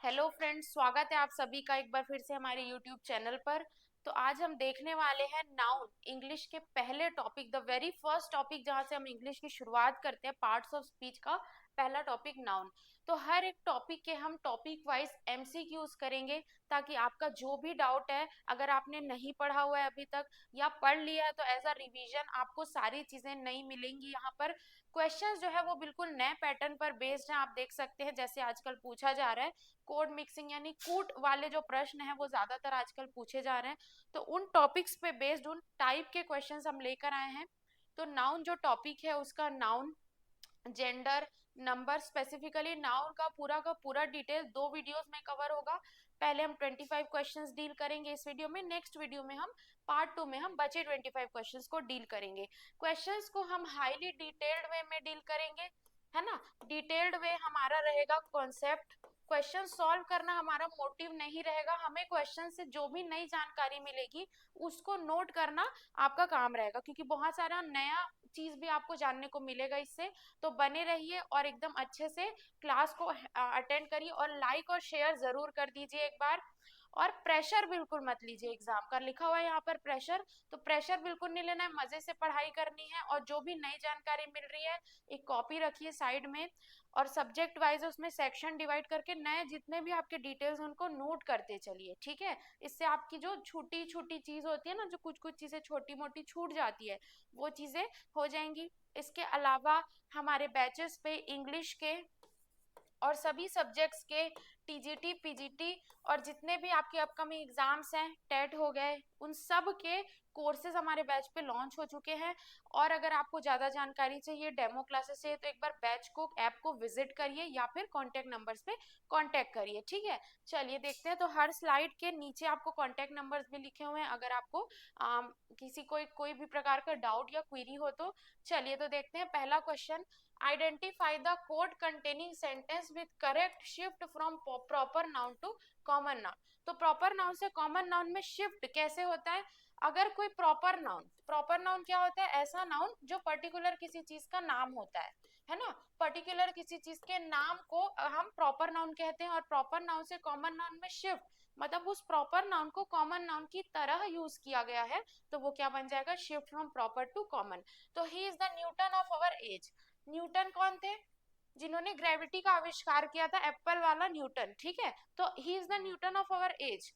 Hello friends, स्वागत है आप सभी का एक बार फिर से हमारे यूट्यूब चैनल पर। तो आज हम देखने वाले हैं नाउन इंग्लिश के पहले topic, the very first topic जहां से हम इंग्लिश की शुरुआत करते हैं, पार्ट्स ऑफ स्पीच का पहला टॉपिक नाउन। तो हर एक टॉपिक के हम टॉपिक वाइज एमसीक्यूज करेंगे ताकि आपका जो भी डाउट है, अगर आपने नहीं पढ़ा हुआ है अभी तक या पढ़ लिया है तो एज अ रिवीजन आपको सारी चीजें नई मिलेंगी। यहाँ पर क्वेश्चंस जो है वो बिल्कुल नए पैटर्न पर बेस्ड हैं। आप देख सकते हैं जैसे आजकल पूछा जा रहा है, कोड मिक्सिंग यानी कूट वाले जो प्रश्न है वो ज्यादातर आजकल पूछे जा रहे हैं। तो उन टॉपिक्स पे बेस्ड उन टाइप के क्वेश्चंस हम लेकर आए हैं। तो नाउन जो टॉपिक है उसका noun, gender, number, specifically noun का पूरा डिटेल दो वीडियोस में कवर होगा। पहले हम 25 क्वेश्चंस डील करेंगे इस वीडियो में, नेक्स्ट वीडियो में हम पार्ट 2 में हम बचे 25 क्वेश्चंस को डील करेंगे। क्वेश्चंस को हम हाईली डिटेल्ड वे में डील करेंगे, है ना। डिटेल्ड वे हमारा रहेगा कॉन्सेप्ट, क्वेश्चन सॉल्व करना हमारा मोटिव नहीं रहेगा। हमें क्वेश्चन से जो भी नई जानकारी मिलेगी उसको नोट करना आपका काम रहेगा, क्योंकि बहुत सारा नया चीज भी आपको जानने को मिलेगा इससे। तो बने रहिए और एकदम अच्छे से क्लास को अटेंड करिए और लाइक और शेयर जरूर कर दीजिए एक बार। और प्रेशर बिल्कुल मत लीजिए, एग्जाम का लिखा हुआ है यहाँ पर प्रेशर, तो प्रेशर बिल्कुल नहीं लेना है, मजे से पढ़ाई करनी है। और जो भी नई जानकारी मिल रही है एक कॉपी रखिए साइड में, और सब्जेक्ट वाइज उसमें सेक्शन डिवाइड करके नए जितने भी आपके डिटेल्स उनको नोट करते चलिए, ठीक है। इससे आपकी जो छोटी छोटी चीज होती है ना, जो कुछ कुछ चीजें छोटी मोटी छूट जाती है वो चीजें हो जाएंगी। इसके अलावा हमारे बैचेस पे इंग्लिश के और सभी सब्जेक्ट्स के टीजीटी पीजीटी और जितने भी आपके अपकमिंग एग्जाम्स हैं, टेट हो गए, उन सब के कोर्सेज हमारे बैच पे लॉन्च हो चुके हैं। और अगर आपको ज्यादा जानकारी चाहिए, डेमो क्लासेस चाहिए, तो एक बार बैच को ऐप को विजिट करिए या फिर कॉन्टेक्ट नंबर्स पे कॉन्टेक्ट करिए, ठीक है। चलिए देखते हैं। तो हर स्लाइड के नीचे आपको कॉन्टेक्ट नंबर्स भी लिखे हुए हैं, अगर आपको किसी कोई भी प्रकार का डाउट या क्वेरी हो तो। चलिए तो देखते हैं पहला question, identify the code containing sentence with correct shift from proper noun to common noun. तो प्रॉपर नाउन से कॉमन नाउन में शिफ्ट कैसे होता है? अगर कोई प्रॉपर नाउन क्या होता है? ऐसा नाउन जो पर्टिकुलर किसी चीज का नाम होता है ना। पर्टिकुलर किसी चीज के नाम को हम प्रॉपर नाउन कहते हैं। और प्रॉपर नाउन से कॉमन नाउन में शिफ्ट मतलब उस प्रॉपर नाउन को कॉमन नाउन की तरह यूज किया गया है, तो वो क्या बन जाएगा? Shift from proper to common. तो he is the Newton of our age. Newton कौन थे? जिन्होंने ग्रेविटी का आविष्कार किया था, एप्पल वाला न्यूटन, ठीक है। तो he is the Newton of our age.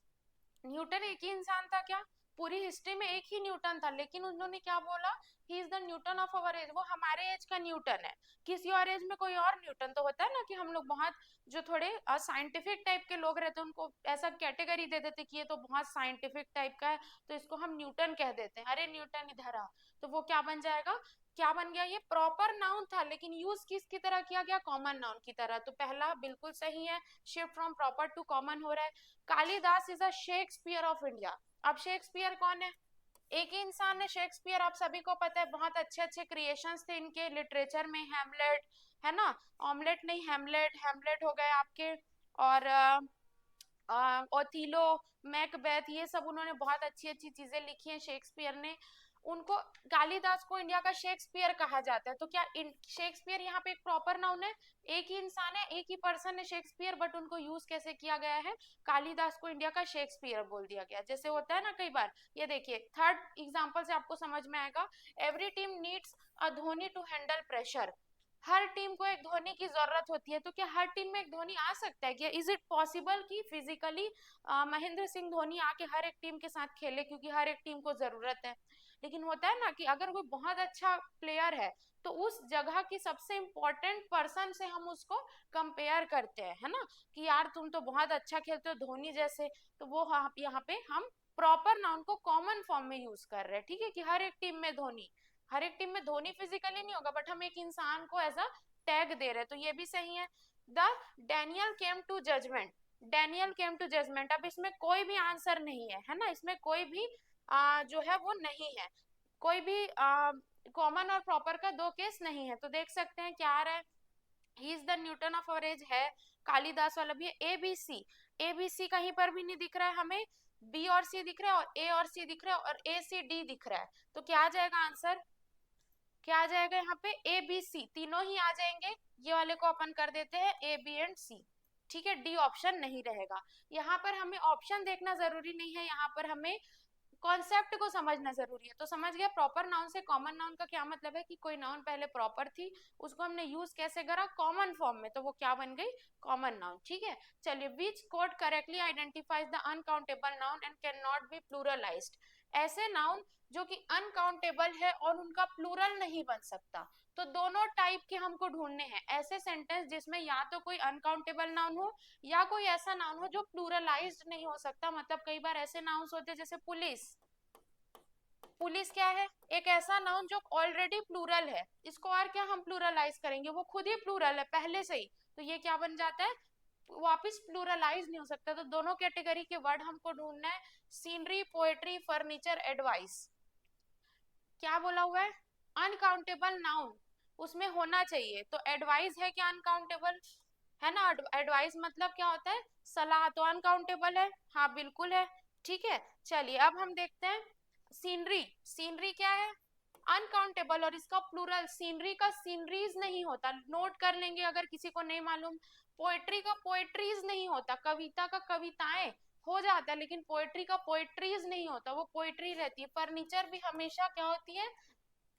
Newton एक ही इंसान था क्या? पूरी हिस्ट्री में एक ही न्यूटन था, लेकिन उन्होंने क्या बोला? He is the Newton of our age. वो हमारे एज का न्यूटन है। किसी और एज में कोई और न्यूटन तो होता है ना, कि हम लोग बहुत जो थोड़े साइंटिफिक टाइप के लोग रहते हैं उनको ऐसा कैटेगरी दे देते कि ये तो बहुत साइंटिफिक टाइप का है, तो इसको हम न्यूटन कह देते हैं, अरे न्यूटन इधर आ। तो वो क्या बन जाएगा? क्या बन गया? ये प्रॉपर नाउन था लेकिन यूज किसकी तरह किया गया? कॉमन नाउन की तरह। तो पहला बिल्कुल सही है, shift from proper to common हो रहा है। Kalidas is a Shakespeare of India. अब शेक्सपियर कौन है? एक ही इंसान है शेक्सपियर, आप सभी को पता है। बहुत अच्छे अच्छे क्रिएशंस थे इनके लिटरेचर में, हेमलेट, है ना। ऑमलेट नहीं, हेमलेट, हेमलेट हो गए आपके। और ओथीलो, मैकबेथ, ये सब उन्होंने बहुत अच्छी अच्छी चीजें लिखी हैं शेक्सपियर ने। उनको, कालिदास को इंडिया का शेक्सपियर कहा जाता है। तो क्या शेक्सपियर यहाँ पे एक प्रॉपर नाउन है? एक ही इंसान है, एक ही पर्सन है शेक्सपियर, बट उनको यूज कैसे किया गया है? कालिदास को इंडिया का शेक्सपियर बोल दिया गया। जैसे होता है ना कई बार, ये देखिए थर्ड एग्जांपल से आपको समझ में आएगा। Every team needs a Dhoni to handle pressure. हर टीम को एक धोनी की जरूरत होती है। तो क्या हर टीम में एक धोनी आ सकता है क्या? इज इट पॉसिबल कि फिजिकली महेंद्र सिंह धोनी आके हर एक टीम के साथ खेले, क्योंकि हर एक टीम को जरूरत है। लेकिन होता है ना कि अगर कोई बहुत अच्छा प्लेयर है तो उस जगह की सबसे इम्पोर्टेंट पर्सन से हम उसको कंपेयर करते हैं, है ना, कि यार तुम तो बहुत अच्छा खेलते हो धोनी जैसे। तो वो यहाँ पे हम प्रॉपर नाउन को कॉमन फॉर्म में यूज कर रहे हैं, ठीक है, कि हर एक टीम में धोनी। हर एक टीम में धोनी फिजिकली नहीं होगा, बट हम एक इंसान को ऐसा टैग दे रहे हैं, तो ये भी सही है। The Daniel came to judgement. Daniel came to judgement, अब इसमें कोई भी आंसर नहीं है ना, इसमें कोई भी जो है वो नहीं है। कोई भी कॉमन और प्रॉपर का दो केस नहीं है। तो देख सकते हैं क्या आ रहा है? He is the Newton of our age है, कालिदास वाला भी है। A B C, A B C कहीं पर भी नहीं दिख रहा है हमें। बी और सी दिख रहा है, और ए और सी दिख रहा है, और ए सी डी दिख रहा है। तो क्या आ जाएगा आंसर? क्या आ जाएगा यहाँ पे? ए बी सी तीनों ही आ जाएंगे। ये वाले को अपन कर देते हैं ए बी एंड सी। ठीक है, डी ऑप्शन नहीं रहेगा। यहाँ पर हमें ऑप्शन देखना जरूरी नहीं है, यहाँ पर हमें कॉन्सेप्ट को समझना जरूरी है। तो समझ गया प्रॉपर नाउन से कॉमन नाउन का क्या मतलब है, कि कोई नाउन पहले प्रॉपर थी, उसको हमने यूज कैसे करा, कॉमन फॉर्म में, तो वो क्या बन गई, कॉमन नाउन। ठीक है, चलिए, which code correctly identifies the uncountable noun and can not be pluralized. ऐसे नाउन जो कि अनकाउंटेबल है और उनका प्लूरल नहीं बन सकता। तो दोनों टाइप के हमको ढूंढने हैं, ऐसे सेंटेंस जिसमें या तो कोई अनकाउंटेबल नाउन हो या कोई ऐसा नाउन हो जो प्लूरलाइज्ड नहीं हो सकता। मतलब कई बार ऐसे नाउन्स होते हैं जैसे पुलिस, पुलिस क्या है, एक ऐसा नाउन जो ऑलरेडी प्लूरल है, इसको और क्या हम प्लूरलाइज करेंगे, वो खुद ही प्लूरल है पहले से ही, तो ये क्या बन जाता है, वापिस प्लूरलाइज नहीं हो सकता। तो दोनों कैटेगरी के वर्ड हमको ढूंढना है, सीनरी, पोएट्री, फर्नीचर, एडवाइस। क्या बोला हुआ है, अनकाउंटेबल नाउन उसमें होना चाहिए, तो एडवाइस है क्या अनकाउंटेबल, है ना, एडवाइस मतलब क्या होता है, सलाह, तो अनकाउंटेबल है, हाँ बिल्कुल है। ठीक है, चलिए अब हम देखते हैं सीनरी, सीनरी क्या है, अनकाउंटेबल, और इसका प्लूरल, सीनरी का सीनरीज नहीं होता, नोट कर लेंगे अगर किसी को नहीं मालूम। पोएट्री का पोएट्रीज नहीं होता, कविता का कविताएं हो जाता है, लेकिन पोएट्री का पोएट्रीज नहीं होता, वो पोएट्री रहती है। फर्नीचर भी हमेशा क्या होती है,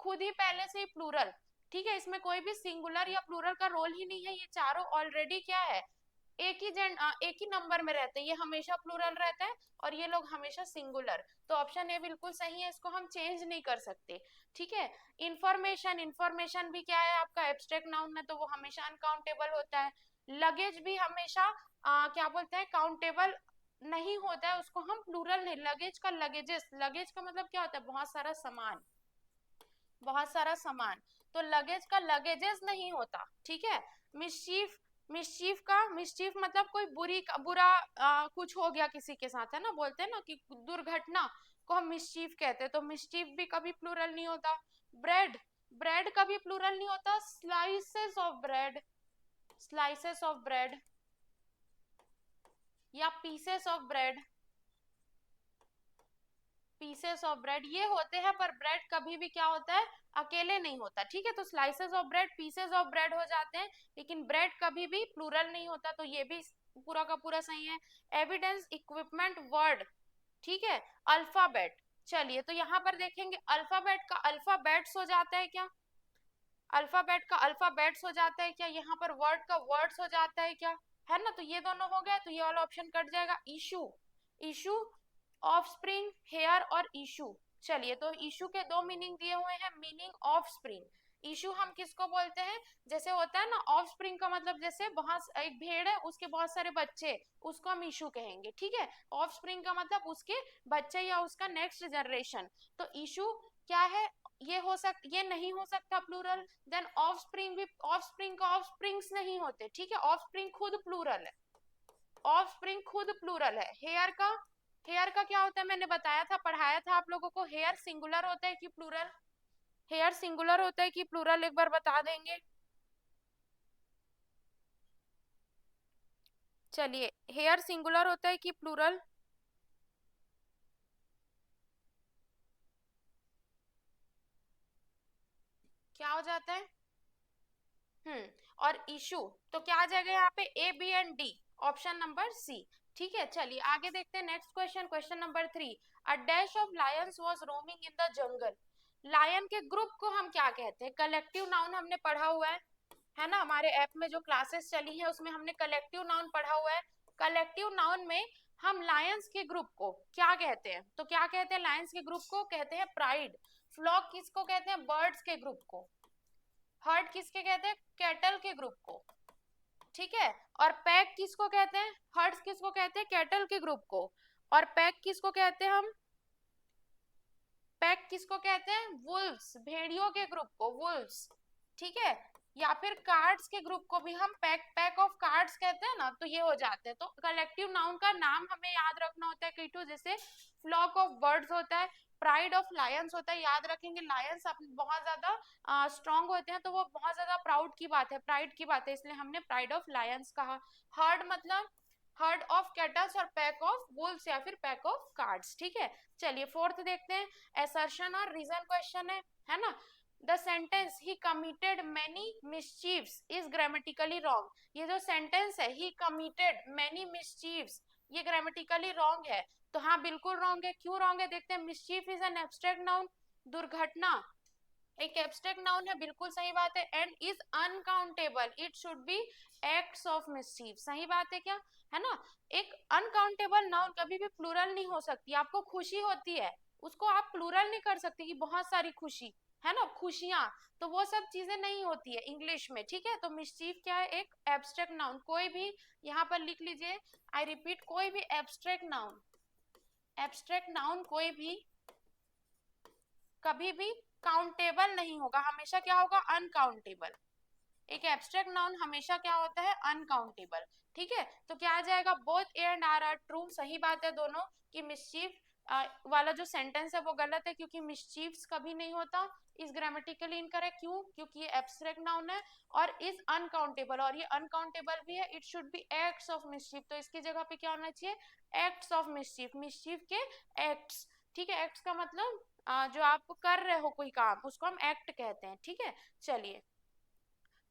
खुद ही पहले से ही प्लूरल। ठीक है, इसमें कोई भी सिंगुलर या प्लूरल का रोल ही नहीं है, ये चारों ऑलरेडी क्या है, एक ही नंबर में रहते हैं, ये हमेशा प्लूरल रहता है और ये लोग हमेशा सिंगुलर। तो ऑप्शन ए बिल्कुल सही है, इसको हम चेंज नहीं कर सकते। ठीक है, इंफॉर्मेशन, इंफॉर्मेशन भी क्या है आपका एब्स्ट्रैक्ट नाउन है, तो वो हमेशा अनकाउंटेबल होता है। लगेज भी हमेशा क्या बोलते हैं, काउंटेबल नहीं होता है, उसको हम प्लूरल नहीं, लगेज का लगेजेस, लगेज का मतलब क्या होता है, बहुत सारा सामान, बहुत सारा सामान, तो लगेज का लगेजेस नहीं होता। ठीक है, मिस्चीफ, मिस्चीफ का, मिस्चीफ मतलब कोई बुरा कुछ हो गया किसी के साथ, है ना, बोलते हैं ना कि दुर्घटना को हम मिस्चीफ कहते हैं, तो मिस्चीफ भी कभी प्लूरल नहीं होता। ब्रेड, ब्रेड कभी प्लूरल नहीं होता, slices of bread, slices of bread या pieces of bread, pieces of bread ये होते हैं, पर ब्रेड कभी भी क्या होता है, अकेले नहीं होता। ठीक है, तो slices of bread, pieces of bread हो जाते हैं, लेकिन ब्रेड कभी भी प्लूरल नहीं होता, तो ये भी पूरा का पूरा सही है। एविडेंस, इक्विपमेंट, वर्ड, ठीक है, अल्फाबेट। चलिए, तो यहाँ पर देखेंगे अल्फाबेट का अल्फाबेट्स हो जाता है क्या, अल्फाबेट का अल्फाबेट्स हो जाता है क्या, यहाँ पर वर्ड का वर्ड्स हो जाता है क्या, है ना, तो ये दोनों हो गए, तो ये वाला ऑप्शन कट जाएगा। इशू, इशू, ऑफस्प्रिंग, हेयर और इशू। चलिए, तो इशू के दो मीनिंग दिए हुए हैं, मीनिंग ऑफस्प्रिंग, इशू हम किसको बोलते हैं, जैसे होता है ना ऑफस्प्रिंग का मतलब, जैसे बहुत एक भेड़ है उसके बहुत सारे बच्चे, उसको हम इशू कहेंगे। ठीक है, ऑफस्प्रिंग का मतलब उसके बच्चे या उसका नेक्स्ट जनरेशन, तो इशू क्या है, ये हो ये नहीं हो सकता प्लूरल। देन ऑफस्प्रिंग भी, ऑफस्प्रिंग का ऑफस्प्रिंग्स नहीं होते। ठीक है, ऑफस्प्रिंग खुद प्लूरल है, ऑफस्प्रिंग खुद प्लूरल है। हेयर का, हेयर का क्या होता है, मैंने बताया था, पढ़ाया था आप लोगों को, हेयर सिंगुलर होता है कि प्लूरल, हेयर सिंगुलर होता है कि प्लूरल, एक बार बता देंगे। चलिए, हेयर सिंगुलर होता है कि प्लूरल, क्या हो जाता है, और इशू, तो क्या आ जाएगा यहाँ पे, A B and D, option number C. ठीक है, चलिए आगे देखते हैं next question, question number 3, a dash of lions was roaming in the jungle. Lion के ग्रुप को हम क्या कहते हैं, कलेक्टिव नाउन हमने पढ़ा हुआ है ना, हमारे ऐप में जो क्लासेस चली है उसमें हमने कलेक्टिव नाउन पढ़ा हुआ है। कलेक्टिव नाउन में हम लायंस के ग्रुप को क्या कहते हैं, तो क्या कहते हैं, लायंस के ग्रुप को कहते हैं प्राइड। फ्लॉक किसको कहते हैं, बर्ड्स के ग्रुप को। हर्ड किसके कहते हैं, कैटल के ग्रुप को। ठीक है, और पैक किसको कहते हैं, हर्ड्स किसको कहते हैं, कैटल के ग्रुप को, और पैक किसको कहते हैं हम, पैक किसको कहते हैं, वुल्व्स, भेड़ियों के ग्रुप को, वुल्व्स। ठीक है, या फिर कार्ड्स के ग्रुप को भी हम पैक, पैक ऑफ कार्ड्स कहते हैं ना, तो ये हो जाते हैं। तो कलेक्टिव नाउन का नाम हमें याद रखना होता है कीटू, जैसे फ्लॉक ऑफ बर्ड्स होता है, प्राइड ऑफ लायंस होता है, याद रखेंगे, लायंस बहुत ज्यादा स्ट्रांग होते हैं, तो वो बहुत ज्यादा प्राउड की बात है, प्राइड की बात है, इसलिए हमने प्राइड ऑफ लायंस कहा। हर्ड मतलब हर्ड ऑफ कैटल्स, और पैक ऑफ वुल्व्स या फिर पैक ऑफ कार्ड्स। ठीक है, चलिए फोर्थ देखते हैं, असर्शन और रीजन क्वेश्चन है ना। The sentence he committed many mischieves is grammatically wrong. ये जो सेंटेंस है ही कमिटेड मैनी मिसचीव्स, ये ग्रामेटिकली रॉन्ग है। तो हाँ बिल्कुल रॉन्ग है। क्यों रॉन्ग है देखते हैं। Mischief is an abstract noun, दुर्घटना एक एब्स्ट्रैक्ट नाउन है, बिल्कुल सही बात है। And is uncountable, it should be acts of mischief, सही बात है क्या, है ना। एक अनकाउंटेबल नाउन कभी भी प्लूरल नहीं हो सकती। आपको खुशी होती है, उसको आप प्लूरल नहीं कर सकते कि बहुत सारी खुशी, है ना, खुशियां, तो वो सब चीजें नहीं होती है इंग्लिश में, ठीक है। तो मिसचीफ क्या है, एक एब्स्ट्रैक्ट नाउन। कोई भी यहाँ पर लिख लीजिए, आई रिपीट, कोई भी एब्स्ट्रैक्ट नाउन, एब्स्ट्रैक्ट नाउन कोई भी कभी भी काउंटेबल नहीं होगा, हमेशा क्या होगा, अनकाउंटेबल। एक एब्स्ट्रैक्ट नाउन हमेशा क्या होता है, अनकाउंटेबल, ठीक है। तो क्या आ जाएगा, both A and R true, सही बात है दोनों। कि मिसचीफ वाला जो सेंटेंस है वो गलत है, क्योंकि मिसचीफ्स कभी नहीं होता। इज ग्रामेटिकली इनकरेक्ट, क्यों, क्योंकि ये एब्स्ट्रैक्ट नाउन है और इज अनकाउंटेबल, और ये अनकाउंटेबल भी है। It should be acts of mischief, तो इसकी जगह पे क्या होना चाहिए, एक्ट्स ऑफ मिसचीफ, मिसचीफ के एक्ट्स, ठीक है। एक्ट्स का मतलब जो आप कर रहे हो कोई काम, उसको हम एक्ट कहते हैं, ठीक है। चलिए,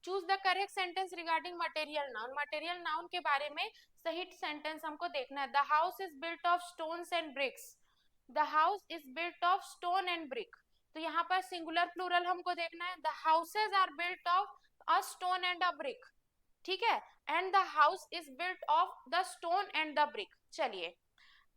choose the correct sentence regarding material noun. Material noun के बारे में सही सेंटेंस हमको देखना है। The house is built of stones and bricks, the house is built of stone and brick, तो यहाँ पर सिंगुलर प्लूरल हमको देखना है। The houses are built of a stone and a brick, ठीक है। And the house is built of the stone and the brick. चलिए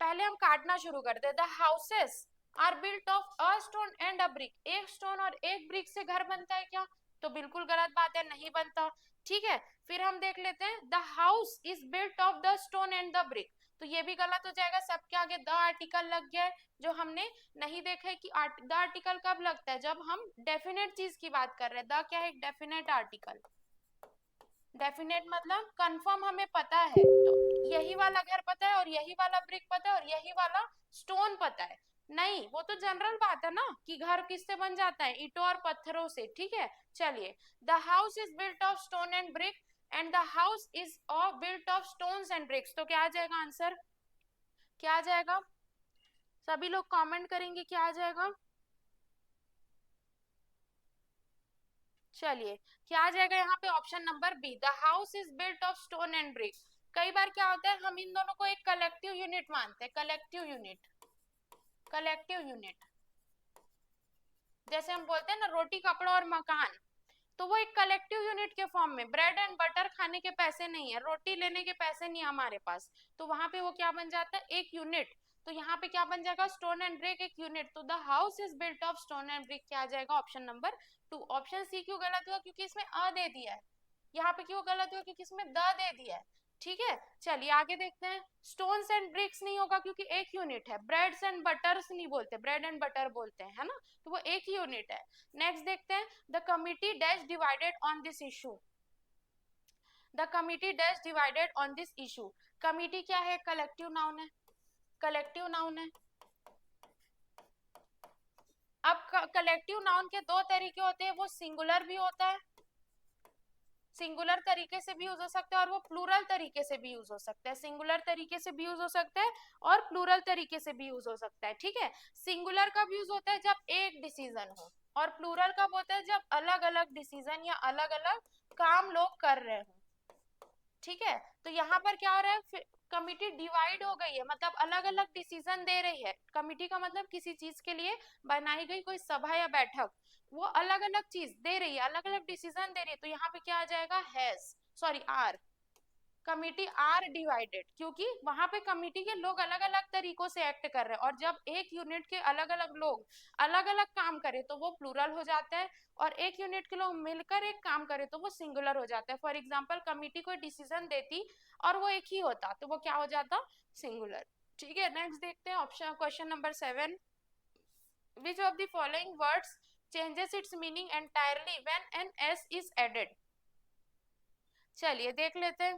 पहले हम काटना शुरू करते हैं। The houses are built of a stone and a brick, एक स्टोन और एक ब्रिक से घर बनता है क्या, तो बिल्कुल गलत बात है, नहीं बनता, ठीक है। फिर हम देख लेते हैं, the house is built of the stone and the brick, तो ये भी गलत हो जाएगा। सबके आगे द आर्टिकल लग गया है, जो हमने नहीं देखा है कि द आर्टिकल कब लगता है, जब हम डेफिनेट चीज की बात कर रहे हैं। द क्या है, एक डेफिनेट आर्टिकल। डेफिनेट मतलब कंफर्म हमें पता है, तो यही वाला घर पता है और यही वाला ब्रिक पता है और यही वाला स्टोन पता है, नहीं वो तो जनरल बात है ना कि घर किससे बन जाता है, ईंटों और पत्थरों से, ठीक है। चलिए, the house is built of stone and brick and the house is built of stones and bricks, तो क्या आ जाएगा आंसर, क्या आ जाएगा, सभी लोग कमेंट करेंगे क्या आ जाएगा। चलिए, क्या आ जाएगा यहाँ पे, option number B, the house is built of stone and brick. कई बार क्या होता है, हम इन दोनों को एक कलेक्टिव यूनिट मानते हैं, कलेक्टिव यूनिट, कलेक्टिव यूनिट, जैसे हम बोलते हैं ना रोटी कपड़ा और मकान, तो वो एक कलेक्टिव यूनिट के फॉर्म में। ब्रेड एंड बटर खाने के पैसे नहीं है, रोटी लेने के पैसे नहीं है हमारे पास, तो वहां पे वो क्या बन जाता है, एक यूनिट। तो यहाँ पे क्या बन जाएगा, स्टोन एंड ब्रिक एक यूनिट, तो the house is built of stone and brick, क्या आ जाएगा, ऑप्शन नंबर 2। ऑप्शन सी क्यों गलत हुआ, क्योंकि इसमें अ दे दिया है। यहाँ पे क्यों गलत हुआ, क्योंकि इसमें द दे दिया है, ठीक है। चलिए आगे देखते हैं, स्टोन्स एंड ब्रिक्स नहीं होगा क्योंकि एक यूनिट है। ब्रेड्स एंड बटर्स नहीं बोलते, ब्रेड एंड बटर बोलते हैं, है ना, तो वो एक ही यूनिट है। नेक्स्ट देखते हैं, the committee dash divided on this issue, the committee dash divided on this issue. Committee क्या है, कलेक्टिव नाउन है, कलेक्टिव नाउन है। अब कलेक्टिव नाउन के दो तरीके होते हैं, वो सिंगुलर भी होता है, सिंगुलर तरीके से भी यूज हो सकता है और वो प्लूरल तरीके से भी यूज हो सकता है। सिंगुलर तरीके से भी यूज हो सकता है और प्लूरल तरीके से भी यूज हो सकता है, ठीक है। सिंगुलर कब यूज होता है, जब एक डिसीजन हो, और प्लूरल कब होता है, जब अलग अलग डिसीजन या अलग अलग काम लोग कर रहे हो, ठीक है। तो यहाँ पर क्या हो रहा है, कमिटी डिवाइड हो गई है, मतलब अलग अलग डिसीजन दे रही है। कमिटी का मतलब किसी चीज के लिए बनाई गई कोई सभा या बैठक, वो अलग अलग चीज दे रही है, अलग अलग डिसीजन दे रही है, तो यहाँ पे क्या आ जाएगा, has, sorry are, committee are divided, क्योंकि वहां पे कमिटी के लोग अलग अलग तरीकों से एक्ट कर रहे हैं, और जब एक यूनिट के अलग अलग लोग अलग अलग काम करें तो वो प्लूरल हो जाता है, और एक यूनिट के लोग मिलकर एक काम करें तो वो सिंगुलर हो जाता है। फॉर एग्जाम्पल, कमिटी कोई डिसीजन देती और वो एक ही होता तो वो क्या हो जाता, सिंगुलर, ठीक है। नेक्स्ट देखते हैं, option question number 7, which of the following words changes its meaning entirely when an S is added. चलिए देख लेते हैं,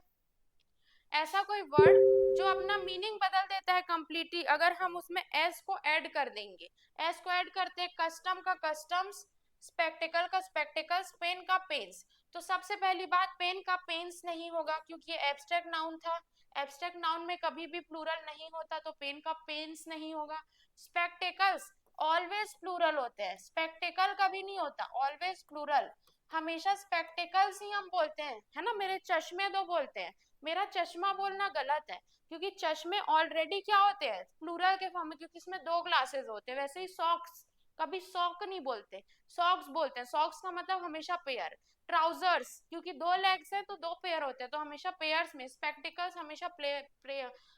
ऐसा कोई वर्ड जो अपना मीनिंग बदल देता है कंप्लीटली अगर हम उसमें एस को ऐड कर देंगे। एस को ऐड करते हैं, कस्टम का कस्टम्स, स्पेक्टिकल का स्पेक्टिकल्स, पेन का पेन्स। तो सबसे पहली बात, पेन का पेन्स नहीं होगा क्योंकि ये एब्स्ट्रैक्ट नाउन था, एब्स्ट्रैक्ट नाउन में कभी भी प्लूरल नहीं होता, तो पेन का पेन्स नहीं होगा। स्पेक्टिकल्स ऑलवेज प्लूरल होते हैं, स्पेक्टेकल कभी नहीं होता, ऑलवेज प्लूरल। हमेशा स्पेक्टेकल्स ही हम बोलते हैं, है ना। मेरे चश्मे दो बोलते हैं, मेरा चश्मा बोलना गलत है, क्योंकि चश्मे ऑलरेडी क्या होते हैं, प्लूरल के फॉर्म में, क्योंकि इसमें दो ग्लासेस होते हैं। वैसे ही सॉक्स, कभी सॉक नहीं बोलते, सॉक्स बोलते हैं। सॉक्स का मतलब हमेशा पेयर। ट्राउजर्स, क्योंकि दो लेग्स हैं तो दो पेयर होते हैं, तो हमेशा पेयर्स में। स्पेक्टिकल्स हमेशा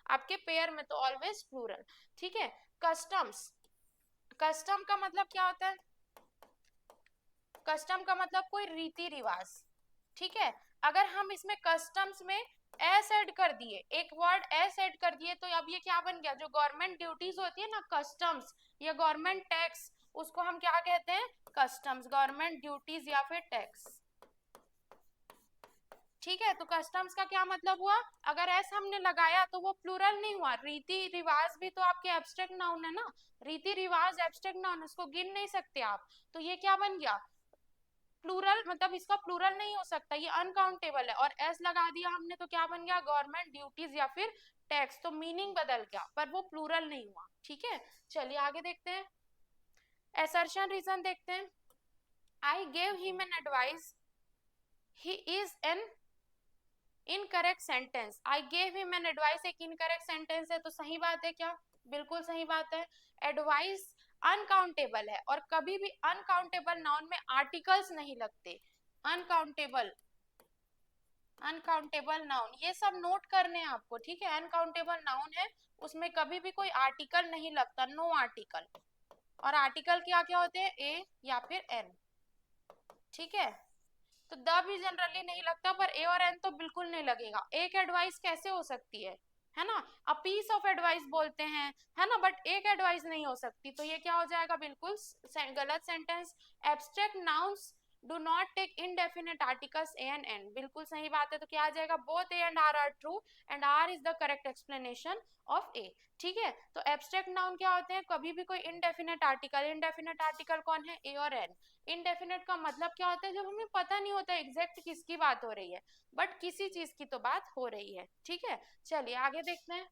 आपके पेयर में, तो ऑलवेज प्लूरल। ठीक है। कस्टम्स, कस्टम का मतलब क्या होता है, कस्टम का मतलब कोई रीति रिवाज। ठीक है। अगर हम इसमें कस्टम्स में एस ऐड कर दिए, एक वर्ड एस ऐड कर दिए, तो अब ये क्या बन गया, जो गवर्नमेंट ड्यूटीज होती है ना, कस्टम्स या गवर्नमेंट टैक्स, उसको हम क्या कहते हैं, कस्टम्स, गवर्नमेंट ड्यूटीज या फिर टैक्स। ठीक है। तो कस्टम्स का क्या मतलब हुआ, अगर एस हमने लगाया तो वो प्लूरल नहीं हुआ। रीति रिवाज भी तो आपके एब्स्ट्रैक्ट नाउन है ना, रीति रिवाज एब्स्ट्रैक्ट नाउन, उसको गिन नहीं सकते आप, तो ये क्या बन गया, प्लूरल। मतलब इसका प्लूरल नहीं हो सकता, ये अनकाउंटेबल है। और एस लगा दिया हमने तो क्या बन गया, गवर्नमेंट ड्यूटीज या फिर टैक्स, तो मीनिंग बदल गया, पर वो प्लूरल नहीं हुआ। ठीक है। चलिए आगे देखते हैं, असर्शन रीजन देखते हैं। I gave him an advice, he is an incorrect sentence. I gave him an advice एक इनकरेक्ट सेंटेंस है, तो सही बात है क्या, बिल्कुल सही बात है। एडवाइस अनकाउंटेबल है, और कभी भी अनकाउंटेबल नाउन में आर्टिकल्स नहीं लगते। अनकाउंटेबल, अनकाउंटेबल नाउन, ये सब नोट करने हैं आपको। ठीक है। अनकाउंटेबल नाउन है, उसमें कभी भी कोई आर्टिकल नहीं लगता, नो आर्टिकल। और आर्टिकल क्या क्या होते हैं, ए या फिर एन। ठीक है। तो द भी जनरली नहीं लगता, पर ए और एन तो बिल्कुल नहीं लगेगा। एक एडवाइस कैसे हो सकती है ना, अ पीस ऑफ एडवाइस बोलते हैं, है ना, बट एक एडवाइस नहीं हो सकती, तो ये क्या हो जाएगा, बिल्कुल गलत sentence. Abstract nouns do not take indefinite articles a and an, बिल्कुल सही बात है। तो क्या आ जाएगा, both A and R true, and R is the correct explanation of A. ठीक है। तो एब्स्ट्रैक्ट नाउन क्या होते हैं, कभी भी कोई इनडेफिनेट आर्टिकल, इनडेफिनेट आर्टिकल कौन है, ए और एन। इनडेफिनेट का मतलब क्या होता है, जब हमें पता नहीं होता एग्जैक्ट किसकी बात हो रही है, बट किसी चीज की तो बात हो रही है। ठीक है। चलिए आगे देखते हैं,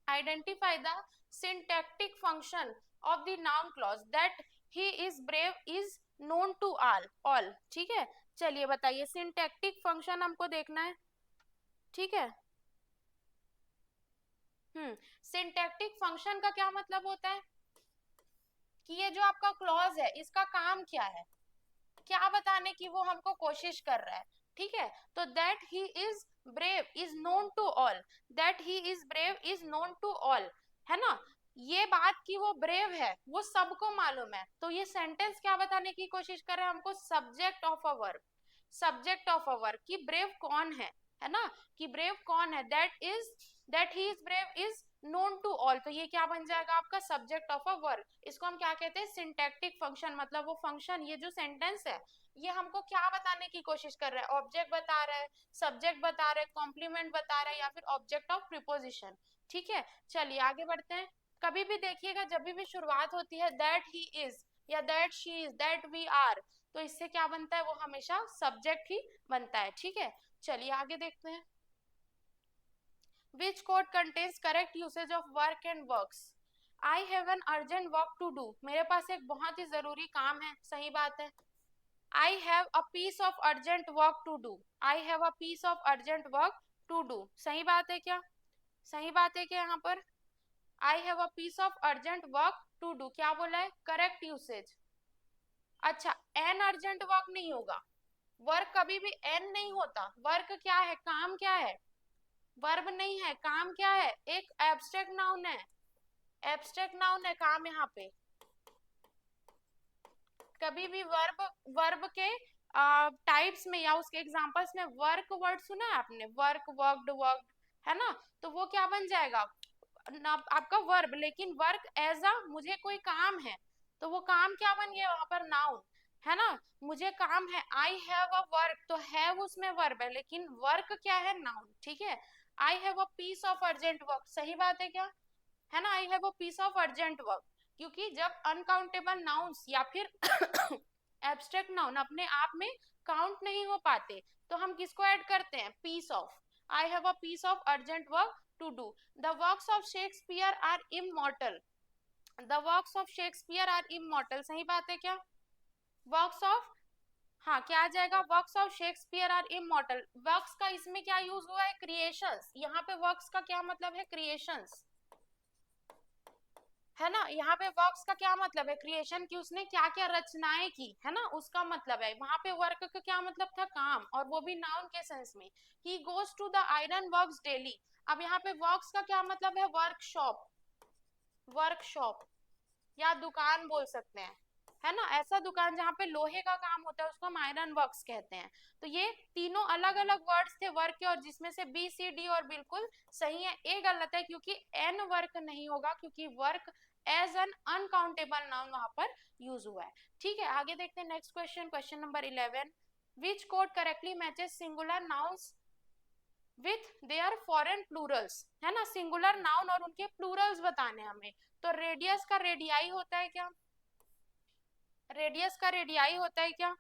identify the syntactic function of the noun clause that he is brave is known to all. ठीक है। चलिए बताइए, सिंटैक्टिक फंक्शन हमको देखना है। ठीक है। सिंटैक्टिक फंक्शन का क्या मतलब होता है, कि ये जो आपका क्लॉज है, इसका काम क्या है, क्या बताने की वो हमको कोशिश कर रहा है। ठीक है। तो that he is brave is known to all, that he is brave is known to all, है ना। ये बात कि वो ब्रेव है वो सबको मालूम है, तो ये सेंटेंस क्या बताने की कोशिश कर रहे हैं हमको, subject of a verb, subject of a verb, कि ब्रेव कौन है ना, कि ब्रेव कौन है, that he is brave is known to all, तो ये क्या बन जाएगा आपका, सब्जेक्ट ऑफ अ वर्ब। इसको हम क्या कहते हैं, सिंटैक्टिक फंक्शन। मतलब वो फंक्शन, ये जो सेंटेंस है, ये हमको क्या बताने की कोशिश कर रहा है, ऑब्जेक्ट बता रहा है, सब्जेक्ट बता रहा है, कॉम्प्लीमेंट बता रहा है, या फिर ऑब्जेक्ट ऑफ प्रिपोजिशन। ठीक है। चलिए आगे बढ़ते हैं। कभी भी देखिएगा, जब भी शुरुआत होती है दैट ही इज या that she is, that we are, तो इससे क्या बनता है, वो हमेशा सब्जेक्ट ही बनता है। ठीक है। चलिए आगे देखते हैं, which code contains correct usage of work and works। I have an urgent work to do, मेरे पास एक बहुत ही जरूरी काम है, सही बात है। I have a piece of urgent work to do, I have a piece of urgent work to do, सही बात है क्या, सही बात है क्या यहाँ पर, I have a piece of urgent work to do, क्या बोला है, करेक्ट यूसेज। अच्छा, एन अर्जेंट वर्क नहीं होगा, वर्क कभी भी एन नहीं होता। वर्क क्या है, काम क्या है, वर्ब नहीं है, काम क्या है, एक एब्स्ट्रैक्ट नाउन है, एब्स्ट्रैक्ट नाउन है काम यहाँ पे। कभी भी वर्ब, वर्ब के टाइप्स में या उसके एग्जांपल्स में वर्क वर्ड सुना है आपने, वर्क, वर्कड, वर्कड, है ना, तो वो क्या बन जाएगा आपका वर्ब। लेकिन वर्क एज अ, मुझे कोई काम है, तो वो काम क्या बन गया वहां पर, नाउन, है ना। मुझे काम है, आई हैव अ वर्क, तो हैव उसमें वर्ब है, लेकिन वर्क क्या है, नाउन। ठीक है। I have a piece of urgent work, सही बात है क्या, है ना, I have a piece of urgent work. क्योंकि जब अनकाउंटेबल नाउन्स या फिर एब्स्ट्रैक्ट नाउन अपने आप में काउंट नहीं हो पाते, तो हम किसको ऐड करते हैं, piece of. I have a piece of urgent work to do, the works of Shakespeare are immortal, the works of Shakespeare are immortal, सही बात है क्या? वर्क्स ऑफ, हाँ क्या आ जाएगा, works of Shakespeare are immortal. Works का इसमें क्या यूज हुआ है, क्रिएशंस। यहाँ पे वर्क्स का क्या मतलब है, क्रिएशंस, है ना। यहाँ पे वर्क्स का क्या मतलब है, क्रिएशन की, उसने क्या क्या रचनाएं की, है ना, उसका मतलब है। वहां पे वर्क का क्या मतलब था, काम, और वो भी नाउन के सेंस में। He goes to the iron works daily. अब यहाँ पे वर्क्स का क्या मतलब है, वर्कशॉप, वर्कशॉप या दुकान बोल सकते हैं, है ना। ऐसा दुकान जहाँ पे लोहे का काम होता है उसको हम आयरन वर्क्स कहते हैं। तो ये तीनों अलग अलग वर्ड्स थे वर्क के, और जिसमें से बी सी डी और बिल्कुल सही है, ए गलत है क्योंकि एन वर्क नहीं होगा, क्योंकि work as an uncountable noun वहां पर यूज हुआ है। ठीक है, आगे देखते हैं next question, question number 11। Which code correctly matches singular nouns with their foreign Plurals, है ना। सिंगुलर नाउन और उनके प्लूरल्स बताने हमें। तो रेडियस का रेडियाई होता है क्या, रेडियस का रेडियाई होता है क्या,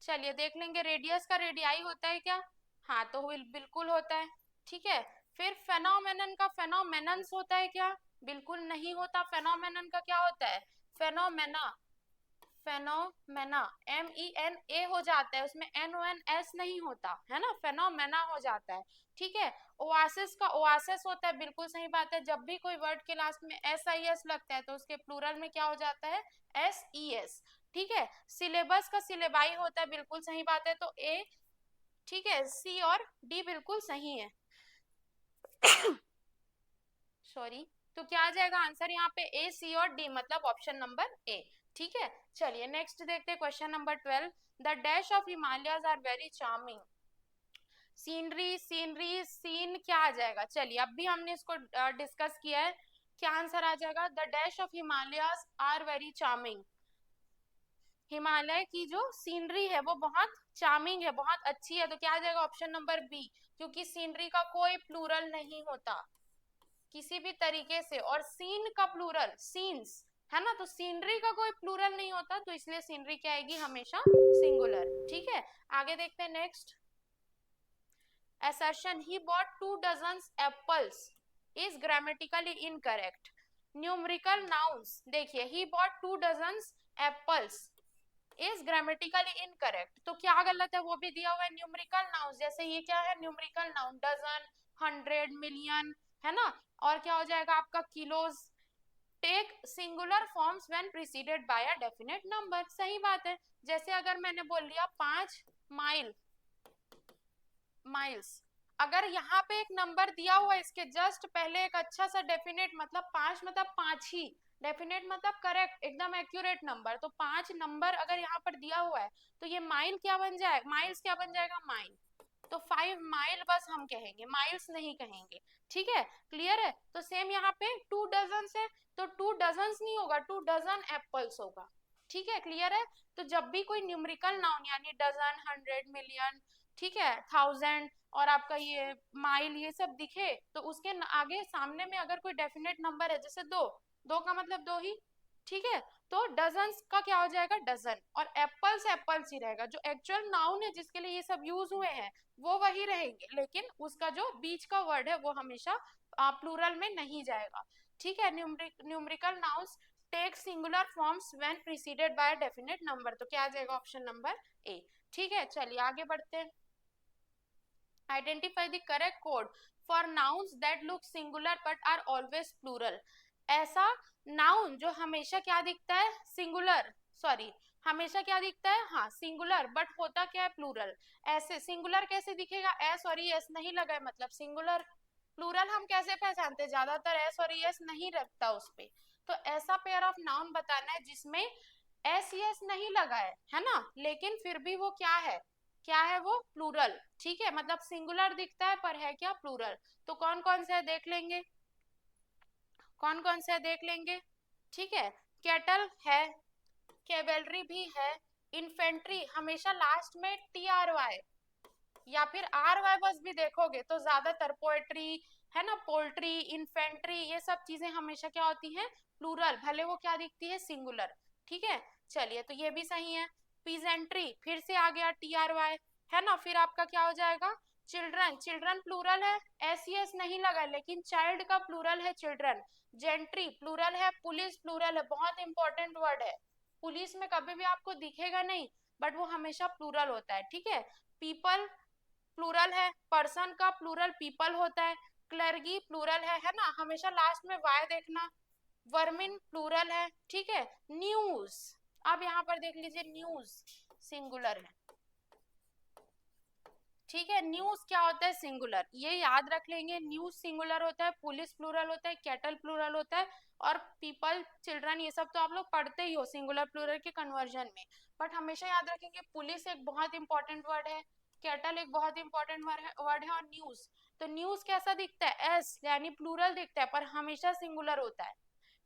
चलिए देख लेंगे, रेडियस का रेडियाई होता है क्या, हाँ तो बिल्कुल होता है। ठीक है, फिर फेनोमेनन का फेनोमेनन्स होता है क्या, बिल्कुल नहीं होता। फेनोमेनन का क्या होता है, phenomena, phenomena, M E N A हो जाता है, उसमें एन ओ एन एस नहीं होता, है ना, फेनोमेना हो जाता है। ठीक है, ओआसिस का ओआसिस होता है, बिल्कुल सही बात है। जब भी कोई वर्ड के लास्ट में एस आई एस लगता है तो उसके प्लूरल में क्या हो जाता है, एस ई एस। ठीक है, सिलेबस का सिलेबाई होता है, बिल्कुल सही बात है, तो ए। ठीक है, सी और डी बिल्कुल सही है। सॉरी, तो क्या आ जाएगा आंसर यहाँ पे, ए सी और डी, मतलब ऑप्शन नंबर ए। ठीक है, चलिए नेक्स्ट देखते हैं question number 12। The dash of Himalayas are very charming. Scenery, scenery, scene क्या आ जाएगा, चलिए अब भी हमने इसको डिस्कस किया है। क्या आंसर आ जाएगा, the dash of Himalayas are very charming. Himalaya की जो सीनरी है वो बहुत चार्मिंग है, बहुत अच्छी है, तो क्या आ जाएगा ऑप्शन नंबर बी, क्योंकि सीनरी का कोई प्लूरल नहीं होता किसी भी तरीके से, और सीन का प्लूरल सीन्स, है ना, तो सीनरी का कोई प्लूरल नहीं होता, तो इसलिए सीनरी क्या आएगी, हमेशा सिंगुलर। ठीक है, आगे देखते हैं next. assertion he bought 2 dozen apples is grammatically incorrect। Numerical nouns देखिए, he bought 2 dozen apples is grammatically incorrect, तो क्या गलत है वो भी दिया हुआ है, न्यूमेरिकल नाउन, जैसे ये क्या है, न्यूमेरिकल नाउन, डजन, 100, मिलियन, है ना। और क्या हो जाएगा आपका, kilos. Take singular forms when preceded by a definite number, सही बात है। जैसे अगर मैंने बोल दिया 5 माइल, माइल्स, अगर यहाँ पे एक नंबर दिया हुआ है इसके जस्ट पहले एक अच्छा सा डेफिनेट, मतलब 5 मतलब 5 ही, डेफिनेट मतलब करेक्ट एकदम एक्यूरेट नंबर, तो 5 नंबर अगर यहाँ पर दिया हुआ है तो ये माइल क्या बन जाएगा, माइल्स क्या बन जाएगा, माइल। तो 5 माइल बस हम कहेंगे, माइल्स नहीं कहेंगे। ठीक है, क्लियर है। तो सेम यहाँ पे 2 डजन से, तो 2 डजन नहीं होगा, 2 डजन एप्पल्स होगा। ठीक है, क्लियर है। तो जब भी कोई न्यूमेरिकल नाउन यानी डजन, 100, मिलियन, ठीक है, 1000 और आपका ये माइल, ये सब दिखे तो उसके आगे सामने में अगर कोई डेफिनेट नंबर है, जैसे 2, 2 का मतलब 2 ही। ठीक है, तो डजन का क्या हो जाएगा, डजन, और एप्पल्स एप्पल्स ही रहेगा। जो एक्चुअल नाउन है जिसके लिए ये सब यूज हुए हैं वो वही रहेंगे, लेकिन उसका जो बीच का वर्ड है वो हमेशा प्लूरल में नहीं जाएगा। ठीक है, numerical nouns take singular forms when preceded by definite number, तो क्या आ जाएगा ऑप्शन नंबर ए। ठीक है, चलिए आगे बढ़ते हैं। Identify the correct code for nouns that look singular but are always plural. ऐसा नाउन जो हमेशा क्या दिखता है, सिंगुलर, सॉरी, हमेशा क्या दिखता है, हाँ सिंगुलर, बट होता क्या है, प्लूरल। ऐसे सिंगुलर कैसे दिखेगा, एस और एस नहीं लगा है मतलब सिंगुलर। प्लूरल हम कैसे पहचानते हैं, ज्यादातर एस और एस नहीं रखता उस पे। तो ऐसा पेयर ऑफ नाउन बताना है जिसमें एस एस नहीं लगा है ना, लेकिन फिर भी वो क्या है, क्या है वो, प्लूरल। ठीक है, मतलब सिंगुलर दिखता है पर है क्या, प्लूरल। तो कौन कौन से है देख लेंगे, कौन कौन से है देख लेंगे। ठीक है, कैटल है, कैवेलरी भी है, इन्फेंट्री हमेशा लास्ट में टी आर वाई या फिर आर वाई बस भी देखोगे तो ज्यादातर पोएट्री, है ना, पोल्ट्री, इन्फेंट्री, ये सब चीजें हमेशा क्या होती हैं, प्लूरल, भले वो क्या दिखती है, सिंगुलर। ठीक है, चलिए तो ये भी सही है। पीजेंट्री फिर से आ गया टी आर वाई, है ना, फिर आपका क्या हो जाएगा, चिल्ड्रन, चिल्ड्रन प्लूरल है, एस नहीं लगा, लेकिन चाइल्ड का प्लूरल है चिल्ड्रन। जेंट्री प्लूरल है, पुलिस प्लूरल है, बहुत इंपॉर्टेंट वर्ड है। पुलिस में कभी भी आपको दिखेगा नहीं, बट वो हमेशा प्लूरल होता है, ठीक है। पीपल प्लूरल है, पर्सन का प्लूरल पीपल होता है। क्लर्गी प्लूरल है ना, हमेशा लास्ट में वाई देखना। वर्मिन प्लूरल है, ठीक है। न्यूज, अब यहाँ पर देख लीजिए, न्यूज सिंगुलर है, ठीक है। न्यूज क्या होता है, सिंगुलर, ये याद रख लेंगे। न्यूज सिंगुलर होता है, पुलिस प्लूरल होता है, कैटल प्लूरल होता है, और पीपल, चिल्ड्रन, ये सब तो आप लोग पढ़ते ही हो सिंगुलर प्लूरल के कन्वर्जन में। बट हमेशा याद रखेंगे, पुलिस एक बहुत इंपॉर्टेंट वर्ड है, कैटल एक बहुत इंपॉर्टेंट वर्ड है, और न्यूज, तो न्यूज कैसा दिखता है, एस यानी प्लूरल दिखता है, पर हमेशा सिंगुलर होता है।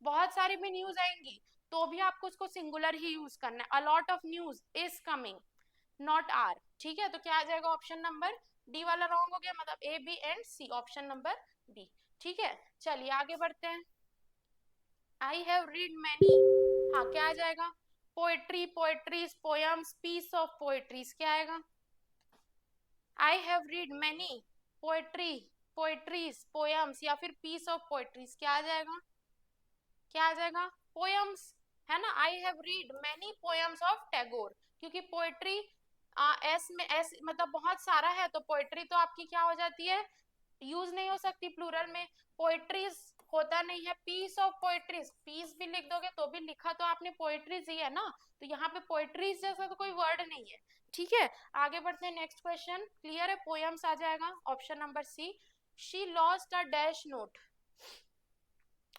बहुत सारी भी न्यूज आएंगी तो भी आपको उसको सिंगुलर ही यूज करना है। A lot of news is coming, not are, ठीक है। तो क्या आ जाएगा, ऑप्शन नंबर डी वाला रॉन्ग हो गया, मतलब A B and C, option number D, ठीक है। चलिए आगे बढ़ते हैं। आई हैव रीड मैनी, हाँ क्या आ जाएगा, poetry, poetries, poems, piece of poetries, क्या आएगा। I have read many poetry, poetries, poems, या फिर पीस ऑफ पोएट्रीज, क्या आ जाएगा, क्या आ जाएगा, पोयम्स, है ना। I have read many poems of Tagore, क्योंकि पोएट्री एस में, एस मतलब बहुत सारा है, तो पोएट्री तो आपकी क्या हो जाती है, यूज नहीं हो सकती प्लूरल में। पोएट्रीज होता नहीं है, पीस ऑफ पोएट्रीज, पीस भी लिख दोगे तो भी लिखा तो आपने पोएट्रीज ही है ना, तो यहाँ पे पोएट्रीज जैसा तो कोई वर्ड नहीं है, ठीक है। आगे बढ़ते हैं, नेक्स्ट क्वेश्चन, क्लियर है, पोयम्स आ जाएगा, option number C. She lost a dash note,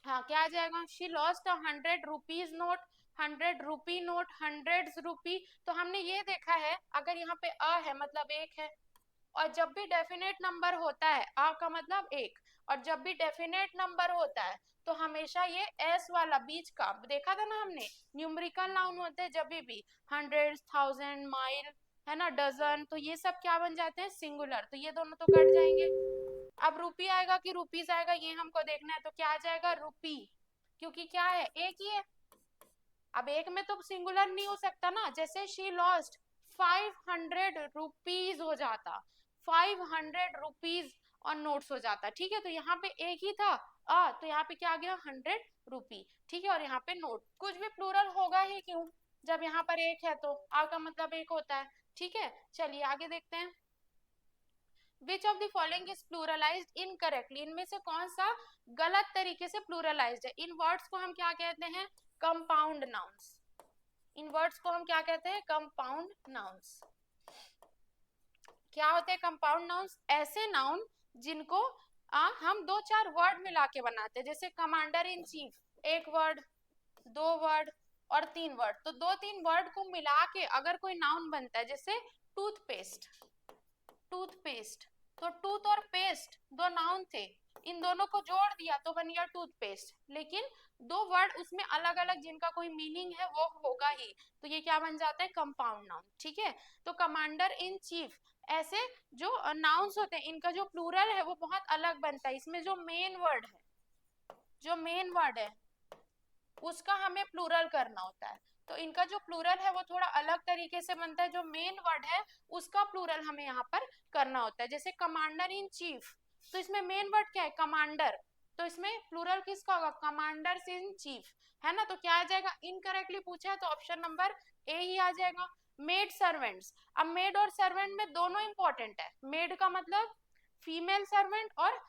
हाँ क्या आ जाएगा, she lost a 100 rupees note, 100 rupee note, 100 rupee, तो हमने ये देखा है, अगर यहाँ पे अ है मतलब एक है, और जब भी डेफिनेट नंबर होता है, अ का मतलब एक, और जब भी डेफिनेट नंबर होता है तो हमेशा ये एस वाला बीच का, देखा था ना हमने, न्यूमेरिकल नाउन होते हैं जब भी, 100, 1000, माइल, है ना, डजन, तो ये सब क्या बन जाते हैं, सिंगुलर, तो ये दोनों तो कट जाएंगे। अब रुपी आएगा कि रुपीज आएगा ये हमको देखना है, तो क्या आ जाएगा, रुपी, क्योंकि क्या है, एक ही है। अब एक में तो सिंगुलर नहीं हो सकता ना, जैसे शी लॉस्ट 500 रुपीज हो जाता, 500 रुपीज और नोट्स हो जाता, ठीक है। तो यहाँ पे एक ही था तो यहाँ पे क्या आ गया, 100 रुपी, ठीक है। और यहाँ पे नोट, कुछ भी प्लूरल होगा ही क्यों, जब यहाँ पर एक है तो आ का मतलब एक होता है, ठीक है। चलिए आगे देखते हैं। Which of the following is pluralized incorrectly, इनमें से कौन सा गलत तरीके से प्लूरलाइज्ड है। इन वर्ड्स को हम क्या कहते हैं, कंपाउंड नाउन्स, इन वर्ड्स को हम क्या कहते हैं, कंपाउंड नाउन्स। क्या होते हैं कंपाउंड नाउन्स, ऐसे नाउन जिनको हम दो चार वर्ड मिला के बनाते हैं, जैसे कमांडर इन चीफ, एक वर्ड, दो वर्ड और तीन वर्ड, तो दो तीन वर्ड को मिला के अगर कोई नाउन बनता है, जैसे टूथपेस्ट, टूथपेस्ट, तो टूथ और पेस्ट दो नाउन थे, इन दोनों को जोड़ दिया तो बन गया टूथपेस्ट, लेकिन दो वर्ड उसमें अलग अलग जिनका कोई मीनिंग है वो होगा ही, तो ये क्या बन जाता है, कंपाउंड नाउन, ठीक है। तो कमांडर इन चीफ, ऐसे जो नाउन्स होते हैं इनका जो प्लूरल है वो बहुत अलग बनता है, इसमें जो मेन वर्ड है, जो मेन वर्ड है उसका हमें प्लूरल करना होता है, तो इनका जो प्लूरल है वो थोड़ा अलग तरीके से बनता है, जो मेन वर्ड है उसका प्लूरल हमें यहाँ पर करना होता है। जैसे कमांडर इन चीफ, तो इसमें मेन वर्ड क्या है, कमांडर, तो इसमें प्लूरल किसका होगा, कमांडर्स इन चीफ, है ना। तो क्या आ जाएगा, इनकरेक्टली पूछा है तो ऑप्शन नंबर ए ही आ जाएगा। मेड सर्वेंट्स, अब मेड और सर्वेंट में दोनों इंपॉर्टेंट है, मेड का मतलब फीमेल सर्वेंट और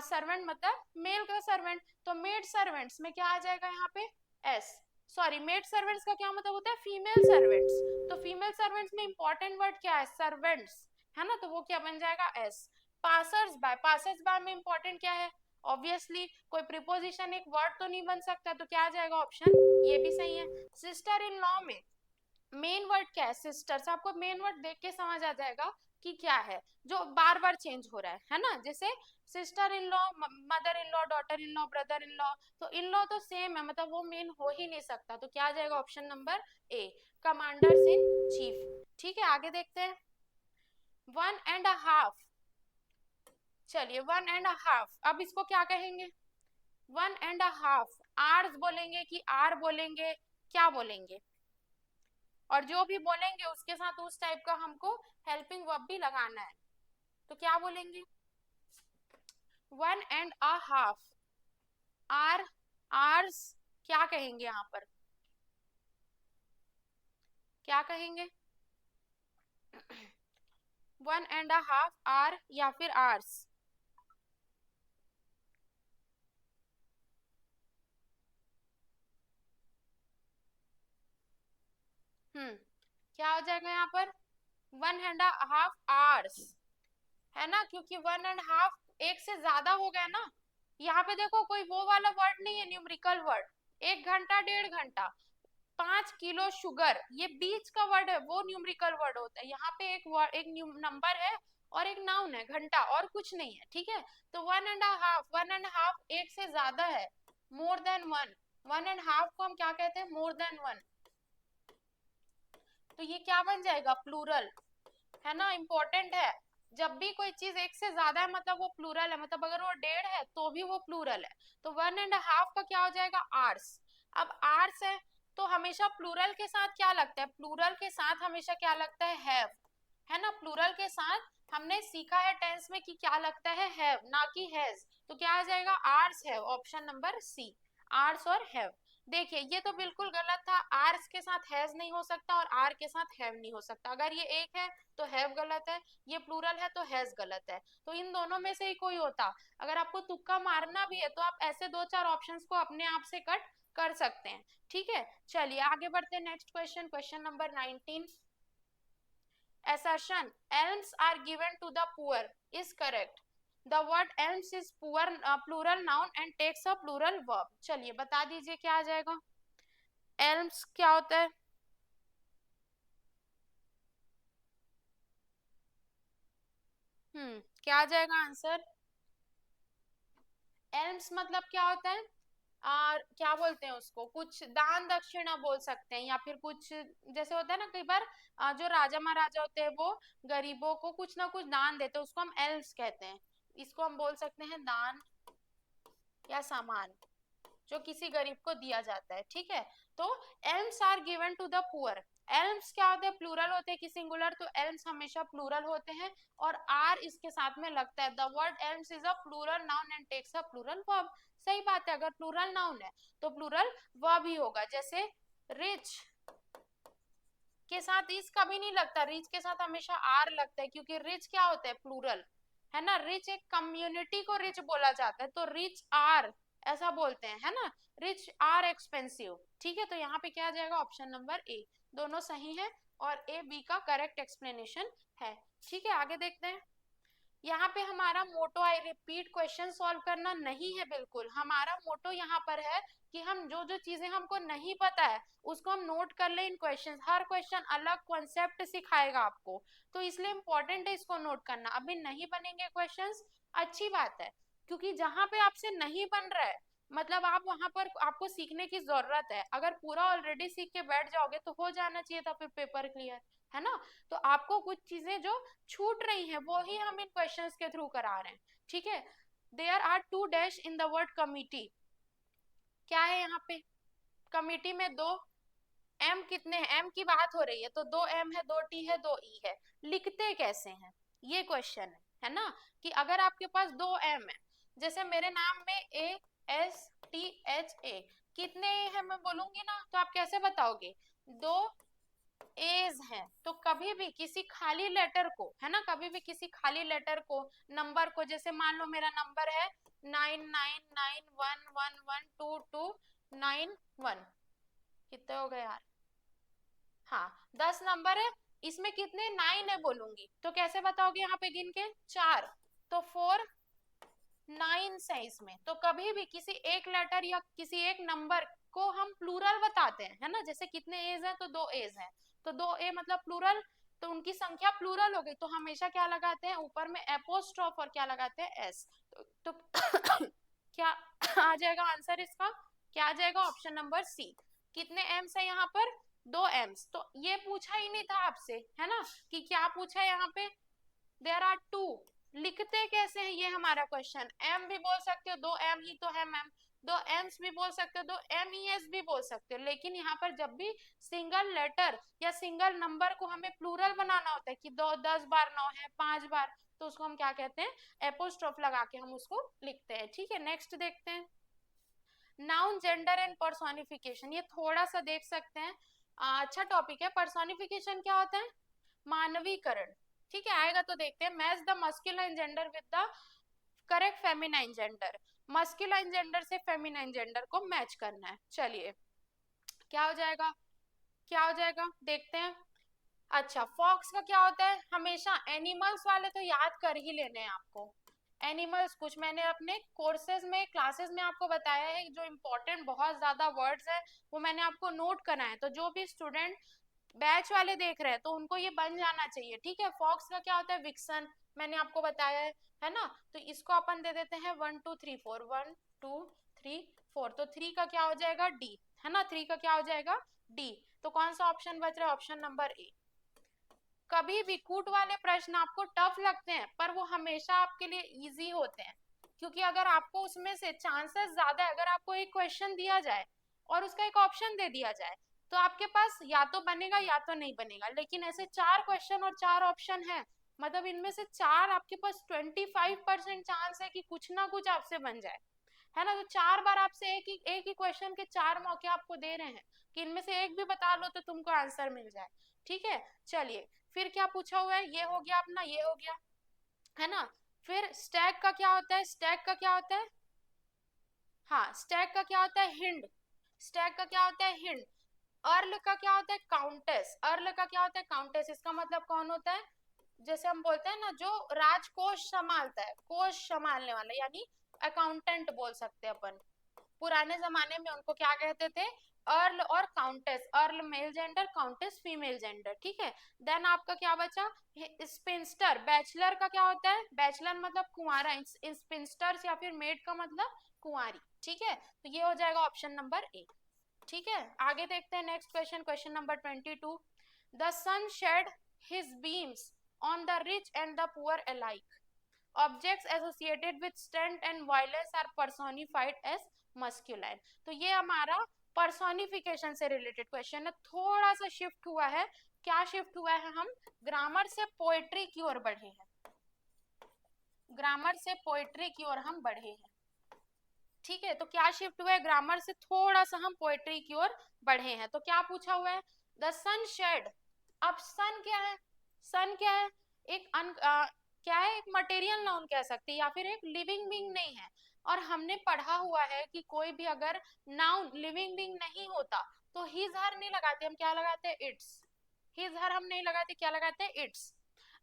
सर्वेंट मतलब मेल का सर्वेंट, तो मेड सर्वेंट्स में क्या आ जाएगा यहाँ पे, एस, सॉरी मेड सर्वेंट्स का क्या मतलब होता है, फीमेल सर्वेंट्स, तो फीमेल सर्वेंट्स में इंपॉर्टेंट वर्ड क्या है, सर्वेंट्स, है ना, तो वो क्या बन जाएगा, S. Passers bye, passers bye में इंपॉर्टेंट क्या है, ऑब्वियसली कोई प्रीपोजिशन एक वर्ड तो नहीं बन सकता, तो क्या आ जाएगा, ऑप्शन ये भी सही है। सिस्टर इन लॉ में मेन वर्ड क्या है, सिस्टर्स, आपको मेन वर्ड देख के समझ आ जाएगा कि क्या है, जो बार बार चेंज हो रहा है ना, जैसे sister in law, mother in law, daughter in law, brother in law, तो इन लॉ तो सेम है, मतलब वो मेन हो ही नहीं सकता, तो क्या आ जाएगा, option number A, commanders in chief, ठीक है। आगे देखते हैं, 1.5, चलिए 1.5, अब इसको क्या कहेंगे, 1.5 आर्स बोलेंगे कि आर बोलेंगे, क्या बोलेंगे, और जो भी बोलेंगे उसके साथ उस टाइप का हमको हेल्पिंग वर्ब भी लगाना है। तो क्या बोलेंगे? 1.5 आर, आर्स क्या कहेंगे यहाँ पर? क्या कहेंगे? 1.5 आर या फिर आर्स? क्या हो जाएगा यहाँ पर? 1.5 आवर्स, है ना, क्योंकि 1.5 एक से ज्यादा हो गया ना। यहाँ पे देखो कोई वो वाला वर्ड नहीं है न्यूमेरिकल वर्ड, 1 घंटा 1.5 घंटा, 5 किलो शुगर, ये बीच का वर्ड है, वो न्यूमेरिकल वर्ड होता है। यहाँ पे एक वर्ड, एक नंबर है और एक नाउन है घंटा, और कुछ नहीं है, ठीक है। तो 1.5, 1.5 एक से ज्यादा है, मोर देन 1, 1.5 को हम क्या कहते हैं? More than 1। तो ये क्या बन जाएगा? प्लूरल, है ना, इंपॉर्टेंट है। जब भी कोई चीज एक से ज्यादा है मतलब वो प्लूरल है, मतलब अगर वो 1.5 है तो भी वो प्लूरल है। तो 1.5 का क्या हो जाएगा? आर्स। अब आर्स है तो हमेशा प्लूरल के साथ क्या लगता है? प्लूरल के साथ हमेशा क्या लगता है? हैव, है ना। प्लूरल के साथ हमने सीखा है टेंस में कि क्या लगता है? हैव, ना कि हैज। तो क्या आ जाएगा? Ours have, option number C, ours और हैव। देखिए ये तो बिल्कुल गलत था, आर्स के साथ हैज नहीं हो सकता और आर के साथ हैव नहीं हो सकता। अगर ये एक है तो हैव गलत है, ये प्लूरल है तो हैज गलत है, तो इन दोनों में से ही कोई होता। अगर आपको तुक्का मारना भी है तो आप ऐसे 2-4 ऑप्शंस को अपने आप से कट कर सकते हैं, ठीक है। चलिए आगे बढ़ते हैं, next question, question number 19। assertion elms are given to the poor is correct. The word elms is poor plural noun and takes a plural verb. चलिए बता दीजिए क्या आ जाएगा? elms क्या होता है? क्या आ जाएगा आंसर? elms मतलब क्या होता है? क्या बोलते हैं उसको? कुछ दान दक्षिणा बोल सकते हैं, या फिर कुछ जैसे होता है ना कई बार जो राजा महाराजा होते हैं वो गरीबों को कुछ ना कुछ दान देते हैं, उसको हम एल्म्स कहते हैं। इसको हम बोल सकते हैं दान या सामान जो किसी गरीब को दिया जाता है, ठीक है। तो alms are given to the poor, alms क्या होते हैं? प्लूरल होते हैं कि सिंगुलर? तो एल्म्स हमेशा प्लूरल होते हैं और आर इसके साथ में लगता है। The word alms is a plural noun and takes a plural verb. सही बात है, अगर प्लूरल नाउन है तो प्लूरल वर्ब ही होगा। जैसे रिच के साथ इस कभी नहीं लगता, रिच के साथ हमेशा आर लगता है, क्योंकि रिच क्या होता है? प्लूरल, है ना। रिच एक कम्युनिटी को रिच बोला जाता है, तो रिच आर ऐसा बोलते हैं, है ना। रिच आर एक्सपेंसिव, ठीक है। तो यहाँ पे क्या आ जाएगा? ऑप्शन नंबर ए, दोनों सही है और ए बी का करेक्ट एक्सप्लेनेशन है, ठीक है। आगे देखते हैं। यहाँ पे हमारा मोटो, आई रिपीट, क्वेश्चन सॉल्व करना नहीं है बिल्कुल। हमारा मोटो यहाँ पर है कि हम जो जो चीजें हमको नहीं पता है उसको हम नोट कर ले इन क्वेश्चंस। हर क्वेश्चन अलग कॉन्सेप्ट सिखाएगा आपको, तो इसलिए इंपॉर्टेंट है इसको नोट करना। अभी नहीं बनेंगे क्वेश्चंस, अच्छी बात है, क्योंकि जहां पे आपसे नहीं बन रहा है मतलब आप वहां पर आपको सीखने की जरूरत है। अगर पूरा ऑलरेडी सीख के बैठ जाओगे तो हो जाना चाहिए था फिर पेपर क्लियर, है ना। तो आपको कुछ चीजें जो छूट रही हैं वो ही हम इन क्वेश्चंस के थ्रू करा रहे हैं, ठीक है। There are 2 dash in the word committee, क्या है यहाँ पे? कमिटी में 2 एम कितने हैं? एम की बात हो रही है तो 2 एम है, 2 टी है, 2 ई है। लिखते कैसे हैं ये क्वेश्चन है ना। कि अगर आपके पास 2 एम है, जैसे मेरे नाम में ASTHA, कितने ए है मैं बोलूंगी ना तो आप कैसे बताओगे? 2 एज हैं। तो कभी भी किसी खाली लेटर को, है ना, कभी भी किसी खाली लेटर को, नंबर को, जैसे मान लो मेरा नंबर है 9991112291, कितने हो गए यार? हाँ, 10 नंबर है, इसमें कितने 9 है बोलूंगी तो कैसे बताओगे यहाँ पे गिन के? 4, तो 4 9 है इसमें। तो कभी भी किसी एक लेटर या किसी एक नंबर को हम प्लूरल बताते हैं, है ना। जैसे कितने एज है तो 2 एज है, तो 2 ए मतलब प्लूरल, तो उनकी संख्या प्लूरल हो गई, तो हमेशा क्या लगाते हैं? ऊपर में एपोस्ट्रोफ और क्या लगाते हैं? एस। तो क्या आ जाएगा आंसर इसका? क्या आ जाएगा? Option number C. कितने एम्स है यहाँ पर? 2 एम्स। तो ये पूछा ही नहीं था आपसे, है ना, कि क्या पूछा है यहाँ पे? देयर आर 2, लिखते कैसे हैं ये हमारा क्वेश्चन। एम भी बोल सकते हो, 2 एम ही तो है मैम, दो एम्स भी बोल सकते हो, दो MES भी बोल सकते हो, लेकिन यहाँ पर जब भी सिंगल लेटर या सिंगल नंबर को हमें प्लूरल बनाना होता है कि दो 10 बार 9 है 5 बार, तो उसको हम क्या कहते हैं, एपोस्ट्रोफ लगा के हम उसको लिखते हैं। ठीक है, नेक्स्ट देखते हैं नाउन जेंडर एंड पर्सोनिफिकेशन। ये थोड़ा सा देख सकते हैं, अच्छा टॉपिक है। पर्सोनिफिकेशन क्या होता है, मानवीकरण। ठीक है, आएगा तो देखते हैं। Match the masculine gender with the correct feminine gender. Masculine gender से फेमिनाइन जेंडर को मैच करना है। चलिए क्या हो जाएगा, क्या हो जाएगा देखते हैं। अच्छा, फॉक्स का क्या होता है, हमेशा एनिमल्स वाले तो याद कर ही लेने हैं आपको। एनिमल्स कुछ मैंने अपने कोर्सेज में क्लासेस में आपको बताया है, जो इंपॉर्टेंट बहुत ज्यादा वर्ड्स है वो मैंने आपको नोट करा है, तो जो भी स्टूडेंट बैच वाले देख रहे हैं तो उनको ये बन जाना चाहिए। ठीक है, फॉक्स का क्या होता है, विक्सन, मैंने आपको बताया है ना। तो इसको अपन दे देते हैं 1 2 3 4, 1 2 3 4, तो 3 का क्या हो जाएगा, डी, है ना। 3 का क्या हो जाएगा, डी। तो कौन सा ऑप्शन बच रहा है, ऑप्शन नंबर ए। कभी भी कूट वाले प्रश्न आपको टफ लगते हैं पर वो हमेशा आपके लिए इजी होते हैं, क्योंकि अगर आपको उसमें से चांसेस ज्यादा है, अगर आपको एक क्वेश्चन दिया जाए और उसका एक ऑप्शन दे दिया जाए तो आपके पास या तो बनेगा या तो नहीं बनेगा, लेकिन ऐसे 4 क्वेश्चन और 4 ऑप्शन है, मतलब इनमें से 4 आपके पास 25% चांस है कि कुछ ना कुछ आपसे बन जाए, है ना। तो 4 बार आपसे एक ही क्वेश्चन के 4 मौके आपको दे रहे हैं कि इनमें से एक भी बता लो तो तुमको आंसर मिल जाए। ठीक है, चलिए फिर क्या पूछा हुआ है, ये हो गया अपना, ये हो गया, है ना। फिर स्टैक का क्या होता है, स्टैक का क्या होता है, हाँ स्टैक का क्या होता है, हिंड। स्टैक का क्या होता है, हिंड। अर्ल का क्या होता है, काउंटेस। अर्ल का क्या होता है, काउंटेस। इसका मतलब कौन होता है, जैसे हम बोलते हैं ना, जो राजकोष संभालता है, कोष संभालने वाला, यानी अकाउंटेंट बोल सकते हैं अपन। पुराने जमाने में उनको क्या कहते थे, अर्ल और countess. Earl male gender, countess female gender. ठीक है, देन आपका क्या बचा, स्पिंस्टर। बैचलर का क्या होता है, बैचलर मतलब कुंवारा, स्पिंस्टर या फिर मेड का मतलब कुंवारी। ठीक है, तो ये हो जाएगा ऑप्शन नंबर ए। ठीक है, आगे देखते हैं next question, question number 22। The sun shed his beams on the rich and the poor alike. Objects associated with strength and violence are personified as masculine. तो ये हमारा पर्सोनिफिकेशन से रिलेटेड क्वेश्चन है, थोड़ा सा शिफ्ट हुआ है। क्या शिफ्ट हुआ है, हम ग्रामर से पोएट्री की ओर बढ़े हैं, ग्रामर से पोएट्री की ओर हम बढ़े हैं। ठीक है, तो क्या शिफ्ट हुआ है, ग्रामर से थोड़ा सा हम पोएट्री की ओर बढ़े हैं। तो क्या पूछा हुआ है, द सन शेड। अब सन क्या है, सन क्या है, एक क्या है, एक मटेरियल नाउन कह सकते हैं या फिर एक लिविंग बीइंग नहीं है। और हमने पढ़ा हुआ है कि कोई भी अगर नाउन लिविंग बीइंग नहीं होता तो हिज हर नहीं लगाते, हम क्या लगाते हैं, इट्स। हिज हर हम नहीं लगाते, क्या लगाते हैं, इट्स।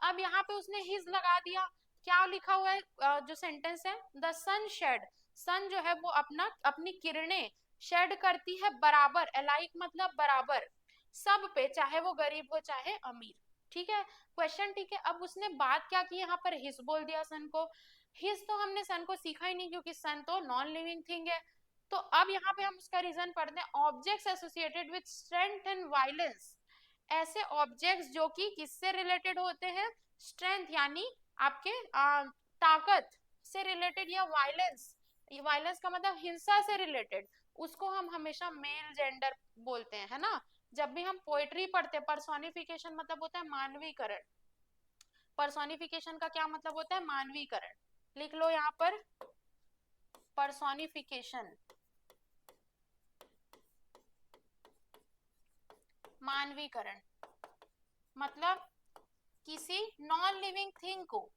अब यहाँ पे उसने हिज लगा दिया, क्या लिखा हुआ है, जो सेंटेंस है, द सन शेड। सन जो है वो अपनी किरणें शेड करती है बराबर, अलाइक मतलब बराबर, सब पे, चाहे वो गरीब हो चाहे अमीर। ठीक है, क्वेश्चन ठीक है। अब उसने बात क्या की, यहाँ पर हिज बोल दिया सन को। हिज तो हमने सन को सीखा ही नहीं, क्योंकि सन तो नॉन लिविंग थिंग है। तो अब यहाँ पे हम उसका रीजन पढ़ते हैं, objects associated with strength and violence. ऐसे ऑब्जेक्ट्स जो कि किससे रिलेटेड होते हैं, स्ट्रेंथ यानी आपके ताकत से रिलेटेड, या वायलेंस, वायलेंस का मतलब हिंसा से रिलेटेड, उसको हम हमेशा मेल जेंडर बोलते हैं, है ना। जब भी हम पोएट्री पढ़ते हैं, पर्सोनिफिकेशन मतलब होता है मानवीकरण। पर्सोनिफिकेशन का क्या मतलब होता है, मानवीकरण। लिख लो यहाँ पर, पर्सोनिफिकेशन मानवीकरण मतलब किसी नॉन लिविंग थिंग को,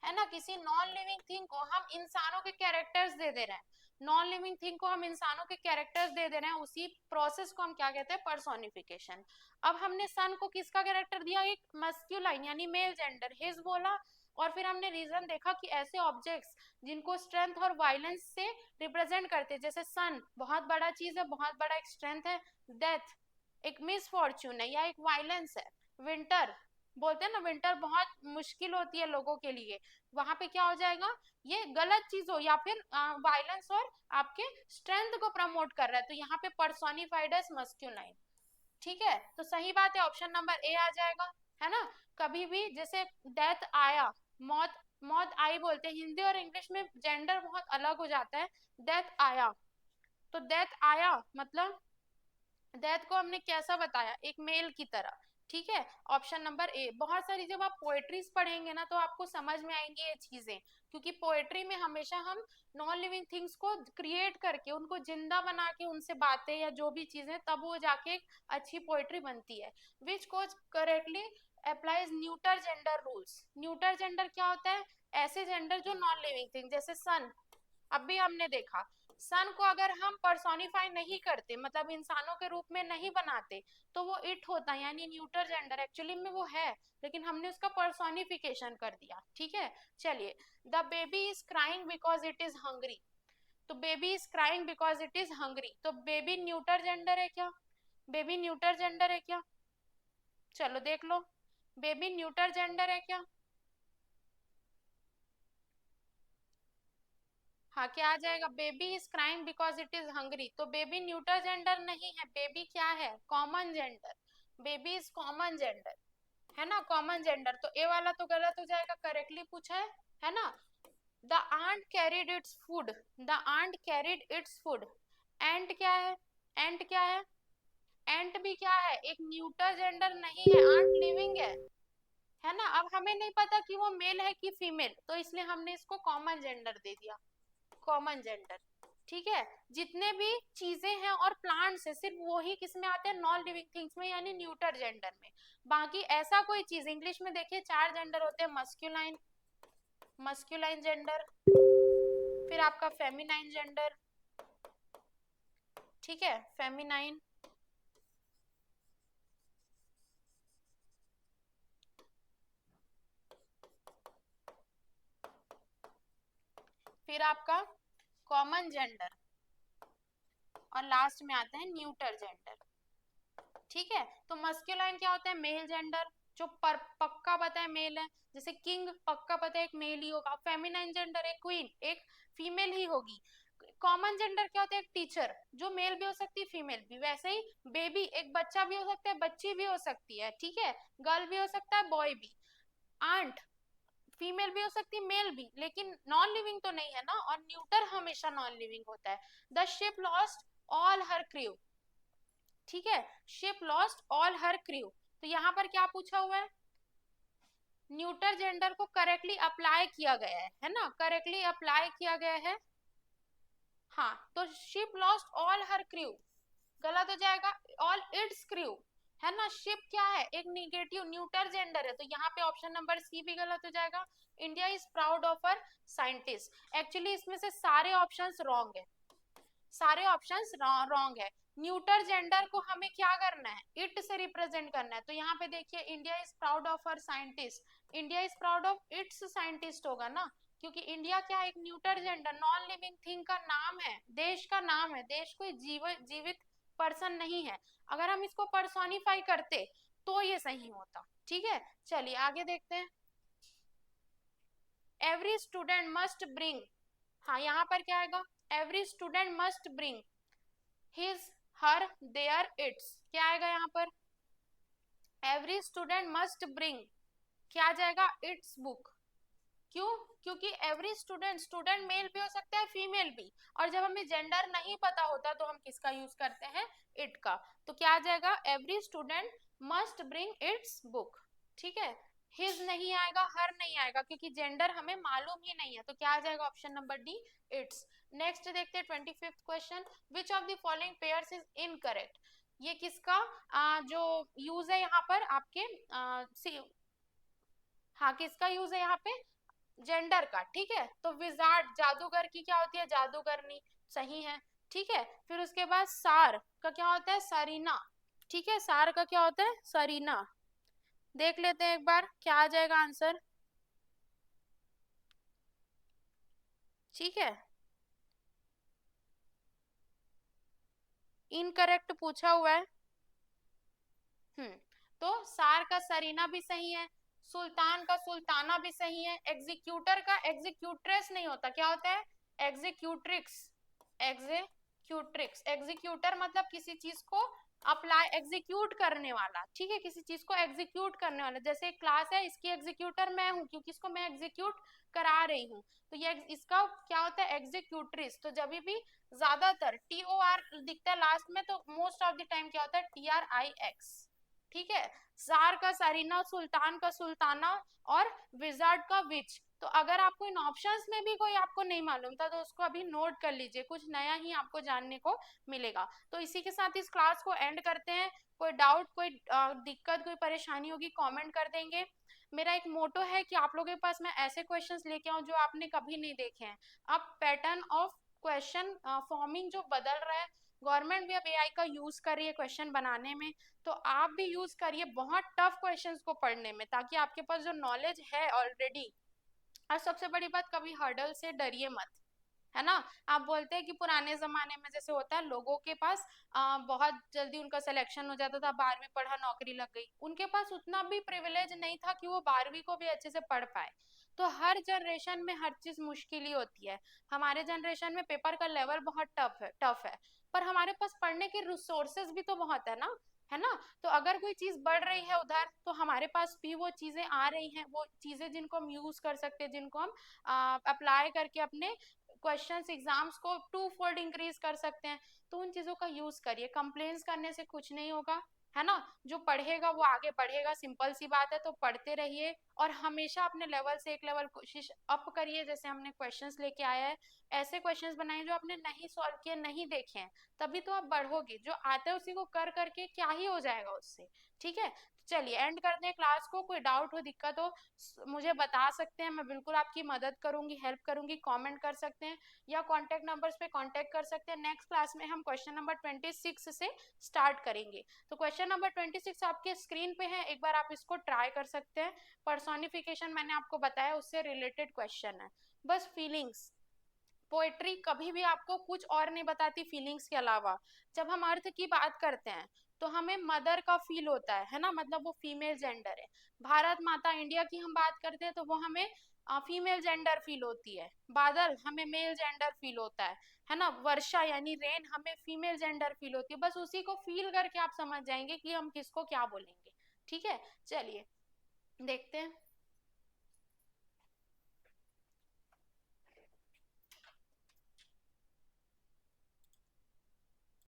है ना, किसी नॉन लिविंग थिंग को हम इंसानों के कैरेक्टर्स दे दे रहे हैं, नॉन लिविंग थिंग को हम इंसानों के कैरेक्टर्स दे दे रहे हैं, उसी प्रोसेस को हम क्या कहते हैं, पर्सोनिफिकेशन। अब हमने सन को किसका कैरेक्टर दिया, एक मस्क्यूलाइन यानी मेल जेंडर, हिज बोला, और फिर हमने रीजन देखा कि ऐसे ऑब्जेक्ट्स जिनको स्ट्रेंथ और वायलेंस से रिप्रेजेंट करते हैं, जैसे सन बहुत बड़ा चीज है, बहुत बड़ा एक स्ट्रेंथ है, डेथ एक मिसफॉर्च्यून है या एक वायलेंस है, विंटर बोलते हैं ना, विंटर बहुत मुश्किल होती है लोगों के लिए, वहां पे क्या हो जाएगा, ये गलत चीज हो, या फिर वायलेंस और आपके स्ट्रेंथ को प्रमोट कर रहा है, तो यहाँ पे पर्सोनिफाइड एज मस्क्यूलाइन। ठीक है, तो सही बात है, ऑप्शन नंबर ए आ जाएगा, है ना। कभी भी जैसे डेथ आया, मौत, मौत आई बोलते हैं, हिंदी और इंग्लिश में जेंडर बहुत अलग हो जाता है। डेथ आया, तो डेथ आया, मतलब डेथ को हमने कैसा बताया, एक मेल की तरह, ठीक है। Option number A. बहुत सारी जब आप पोएट्रीज पढ़ेंगे ना तो आपको समझ में आएंगी ये चीजें, क्योंकि पोएट्री में हमेशा हम नॉन लिविंग थिंग्स को क्रिएट करके उनको जिंदा बना के उनसे बातें या जो भी चीजें, तब वो जाके एक अच्छी पोएट्री बनती है। Which coach correctly applies neuter gender rules. Neuter gender क्या होता है, ऐसे जेंडर जो नॉन लिविंग थिंग, जैसे सन, अभी हमने देखा सन को अगर हम पर्सोनिफाई नहीं करते, मतलब इंसानों के रूप में नहीं बनाते, तो वो इट होता है, यानी न्यूटर जेंडर एक्चुअली में वो है, लेकिन हमने उसका पर्सोनिफिकेशन कर दिया, ठीक है। चलिए, the baby is crying because it is hungry. तो baby is crying because it is hungry, तो बेबी न्यूटर जेंडर है क्या, बेबी न्यूटर जेंडर है क्या, चलो देख लो, बेबी न्यूटर जेंडर है क्या। हाँ, क्या आ जाएगा, baby is crying because it is hungry, तो बेबी न्यूटर जेंडर नहीं है, बेबी क्या है, common gender, baby is common gender, है ना, कॉमन जेंडर। तो ए वाला तो गलत हो जाएगा, करेक्टली पूछा है ना। The ant carried its food, the ant carried its food, ant क्या है, एंट क्या एंट भी क्या है, एक न्यूटर जेंडर नहीं है, आंट लिविंग है ना। अब हमें नहीं पता कि वो मेल है कि फीमेल, तो इसलिए हमने इसको कॉमन जेंडर दे दिया, कॉमन जेंडर, ठीक है। जितने भी चीजें हैं और प्लांट्स है, सिर्फ वही किस में आते हैं, नॉन लिविंग थिंग्स में, यानी न्यूटर जेंडर में। बाकी ऐसा कोई चीज, इंग्लिश में देखिए 4 जेंडर होते हैं, मस्क्यूलाइन, मस्क्यूलाइन जेंडर, फिर आपका फेमिनाइन जेंडर, ठीक है, फेमिनाइन, फिर आपका कॉमन जेंडर, और लास्ट में आता है न्यूटर जेंडर, ठीक है। तो मस्कुलाइन क्या होता है, मेल जेंडर, जो पक्का पता है मेल है, जैसे किंग पक्का पता है एक मेल ही होगा। फेमिनाइन जेंडर एक क्वीन, एक फीमेल ही होगी। कॉमन जेंडर क्या होता है, एक टीचर, जो मेल भी हो सकती है फीमेल भी। वैसे ही बेबी एक बच्चा भी हो सकता है, बच्ची भी हो सकती है, ठीक है, गर्ल भी हो सकता है, बॉय भी। आंट फीमेल भी हो सकती है, मेल भी, लेकिन नॉन लिविंग तो नहीं है ना, और न्यूटर हमेशा नॉन लिविंग होता है। The ship lost all her crew, ठीक है, शिप लॉस्ट ऑल हर क्रू, तो यहाँ पर क्या पूछा हुआ है, न्यूटर जेंडर को करेक्टली अप्लाई किया गया है ना, करेक्टली अप्लाई किया गया है। हाँ, तो शिप लॉस्ट ऑल हर क्रू गलत हो जाएगा, ऑल इट्स क्रू, है ना। शिप क्या है, एक निगेटिव न्यूटर जेंडर है, तो यहाँ पे ऑप्शन नंबर सी भी गलत हो जाएगा। India is proud of her scientist, actually इसमें से सारे ऑप्शंस रॉन्ग है, सारे ऑप्शंस रॉन्ग है। न्यूटर जेंडर को हमें क्या करना है, इट से रिप्रेजेंट करना है, तो यहाँ पे देखिए India is proud of her scientist, India is proud of its scientist होगा ना, क्योंकि इंडिया क्या है, एक neuter gender non living thing का नाम है, देश का नाम है, देश कोई जीवित पर्सन नहीं है। अगर हम इसको पर्सोनिफाई करते तो ये सही होता, ठीक है। चलिए आगे देखते हैं। एवरी स्टूडेंट मस्ट ब्रिंग, हाँ यहाँ पर क्या आएगा, every student must bring his her their its, क्या आएगा यहाँ पर, एवरी स्टूडेंट मस्ट ब्रिंग, क्या आ जाएगा, इट्स बुक। क्यों, क्योंकि एवरी स्टूडेंट, स्टूडेंट मेल भी हो सकता है फीमेल भी, और जब हमें जेंडर नहीं पता होता तो हम किसका यूज करते हैं, इट का, तो क्या आ जाएगा, every student must bring it's book, ठीक है। हिज नहीं आएगा, हर नहीं आएगा, क्योंकि जेंडर हमें मालूम ही नहीं है, तो क्या आ जाएगा, option number D, it's. Next देखते हैं 25th question, which of the following pairs is incorrect. ये किसका जो यूज है यहाँ पर आपके हाँ, किसका यूज है यहाँ पे, जेंडर का, ठीक है। तो विजार्ड जादूगर की क्या होती है, जादूगरनी, सही है, ठीक है। फिर उसके बाद सार का क्या होता है, सरीना, ठीक है, सार का क्या होता है, सरीना। देख लेते हैं एक बार क्या आ जाएगा आंसर, ठीक है। इनकरेक्ट पूछा हुआ है, हम्म, तो सार का सरीना भी सही है, सुल्तान का सुल्ताना भी सही है, एग्जीक्यूटर का एग्जीक्यूट्रेस नहीं होता, क्या होता है, एग्जीक्यूट्रिक्स, एग्जीक्यूट्रिक्स, एग्जीक्यूटर मतलब किसी चीज को अप्लाई, एग्जीक्यूट करने वाला, ठीक है, किसी चीज को एग्जीक्यूट करने वाला, जैसे क्लास है इसकी एग्जीक्यूटर मैं हूँ क्योंकि इसको मैं एग्जीक्यूट करा रही हूँ, तो ये इसका क्या होता है, एग्जीक्यूट्रिस। तो जब भी ज्यादातर टी ओ आर दिखता है लास्ट में, तो मोस्ट ऑफ द टाइम क्या होता है, टी आर आई एक्स, ठीक है। जार का सारीना, सुल्तान का सुल्ताना, और विजार्ड का विच। तो अगर आपको इन ऑप्शंस में भी कोई आपको नहीं मालूम था तो उसको अभी नोट कर लीजिए, कुछ नया ही आपको जानने को मिलेगा। तो इसी के साथ इस क्लास को एंड करते हैं। कोई डाउट, कोई दिक्कत, कोई परेशानी होगी कमेंट कर देंगे। मेरा एक मोटो है कि आप लोगों के पास मैं ऐसे क्वेश्चंस लेके आऊं जो आपने कभी नहीं देखे हैं। अब पैटर्न ऑफ क्वेश्चन फॉर्मिंग जो बदल रहा है, गवर्नमेंट भी अब एआई का यूज कर रही है क्वेश्चन बनाने में, तो आप भी यूज करिए बहुत टफ क्वेश्चंस को पढ़ने में, ताकि आपके पास जो नॉलेज है ऑलरेडी। और सबसे बड़ी बात, कभी हर्डल से डरिए मत, है ना। आप बोलते हैं कि पुराने जमाने में जैसे होता है लोगों के पास बहुत जल्दी उनका सिलेक्शन हो जाता था, 12वीं पढ़ा नौकरी लग गई, उनके पास उतना भी प्रिविलेज नहीं था कि वो 12वीं को भी अच्छे से पढ़ पाए। तो हर जनरेशन में हर चीज मुश्किल ही होती है। हमारे जनरेशन में पेपर का लेवल बहुत टफ है, पर हमारे पास पढ़ने के रिसोर्सेज भी तो बहुत है ना, है ना। तो अगर कोई चीज बढ़ रही है उधर, तो हमारे पास भी वो चीजें आ रही हैं, वो चीजें जिनको हम यूज कर सकते हैं, जिनको हम अप्लाई करके अपने क्वेश्चंस एग्जाम्स को टू फोल्ड इंक्रीज कर सकते हैं। तो उन चीजों का यूज करिए, कंप्लेन्स करने से कुछ नहीं होगा, है ना। जो पढ़ेगा वो आगे बढ़ेगा, सिंपल सी बात है। तो पढ़ते रहिए और हमेशा अपने लेवल से एक लेवल कोशिश अप करिए। जैसे हमने क्वेश्चंस लेके आया है, ऐसे क्वेश्चंस बनाइए जो आपने नहीं सॉल्व किए, नहीं देखे हैं, तभी तो आप बढ़ोगे। जो आता है उसी को कर करके क्या ही हो जाएगा उससे, ठीक है। चलिए एंड करते हैं क्लास को। कोई डाउट हो, दिक्कत हो, मुझे बता सकते हैं, मैं बिल्कुल आपकी मदद करूंगी, हेल्प करूंगी। कमेंट कर सकते हैं या कांटेक्ट नंबर्स पे कांटेक्ट कर सकते हैं। नेक्स्ट क्लास में हम क्वेश्चन नंबर 26 से स्टार्ट करेंगे। तो क्वेश्चन नंबर 26 आपके स्क्रीन पे है, एक बार आप इसको ट्राई कर सकते हैं। पर्सोनिफिकेशन मैंने आपको बताया, उससे रिलेटेड क्वेश्चन है। बस फीलिंग्स, पोएट्री कभी भी आपको कुछ और नहीं बताती फीलिंग्स के अलावा। जब हम अर्थ की बात करते हैं तो हमें मदर का फील होता है ना, मतलब वो फीमेल जेंडर है। भारत माता इंडिया की हम बात करते हैं तो वो हमें फीमेल जेंडर फील होती है। बादल हमें मेल जेंडर फील होता है ना। वर्षा यानी रेन हमें फीमेल जेंडर फील होती है। बस उसी को फील करके आप समझ जाएंगे कि हम किसको क्या बोलेंगे, ठीक है। चलिए देखते हैं।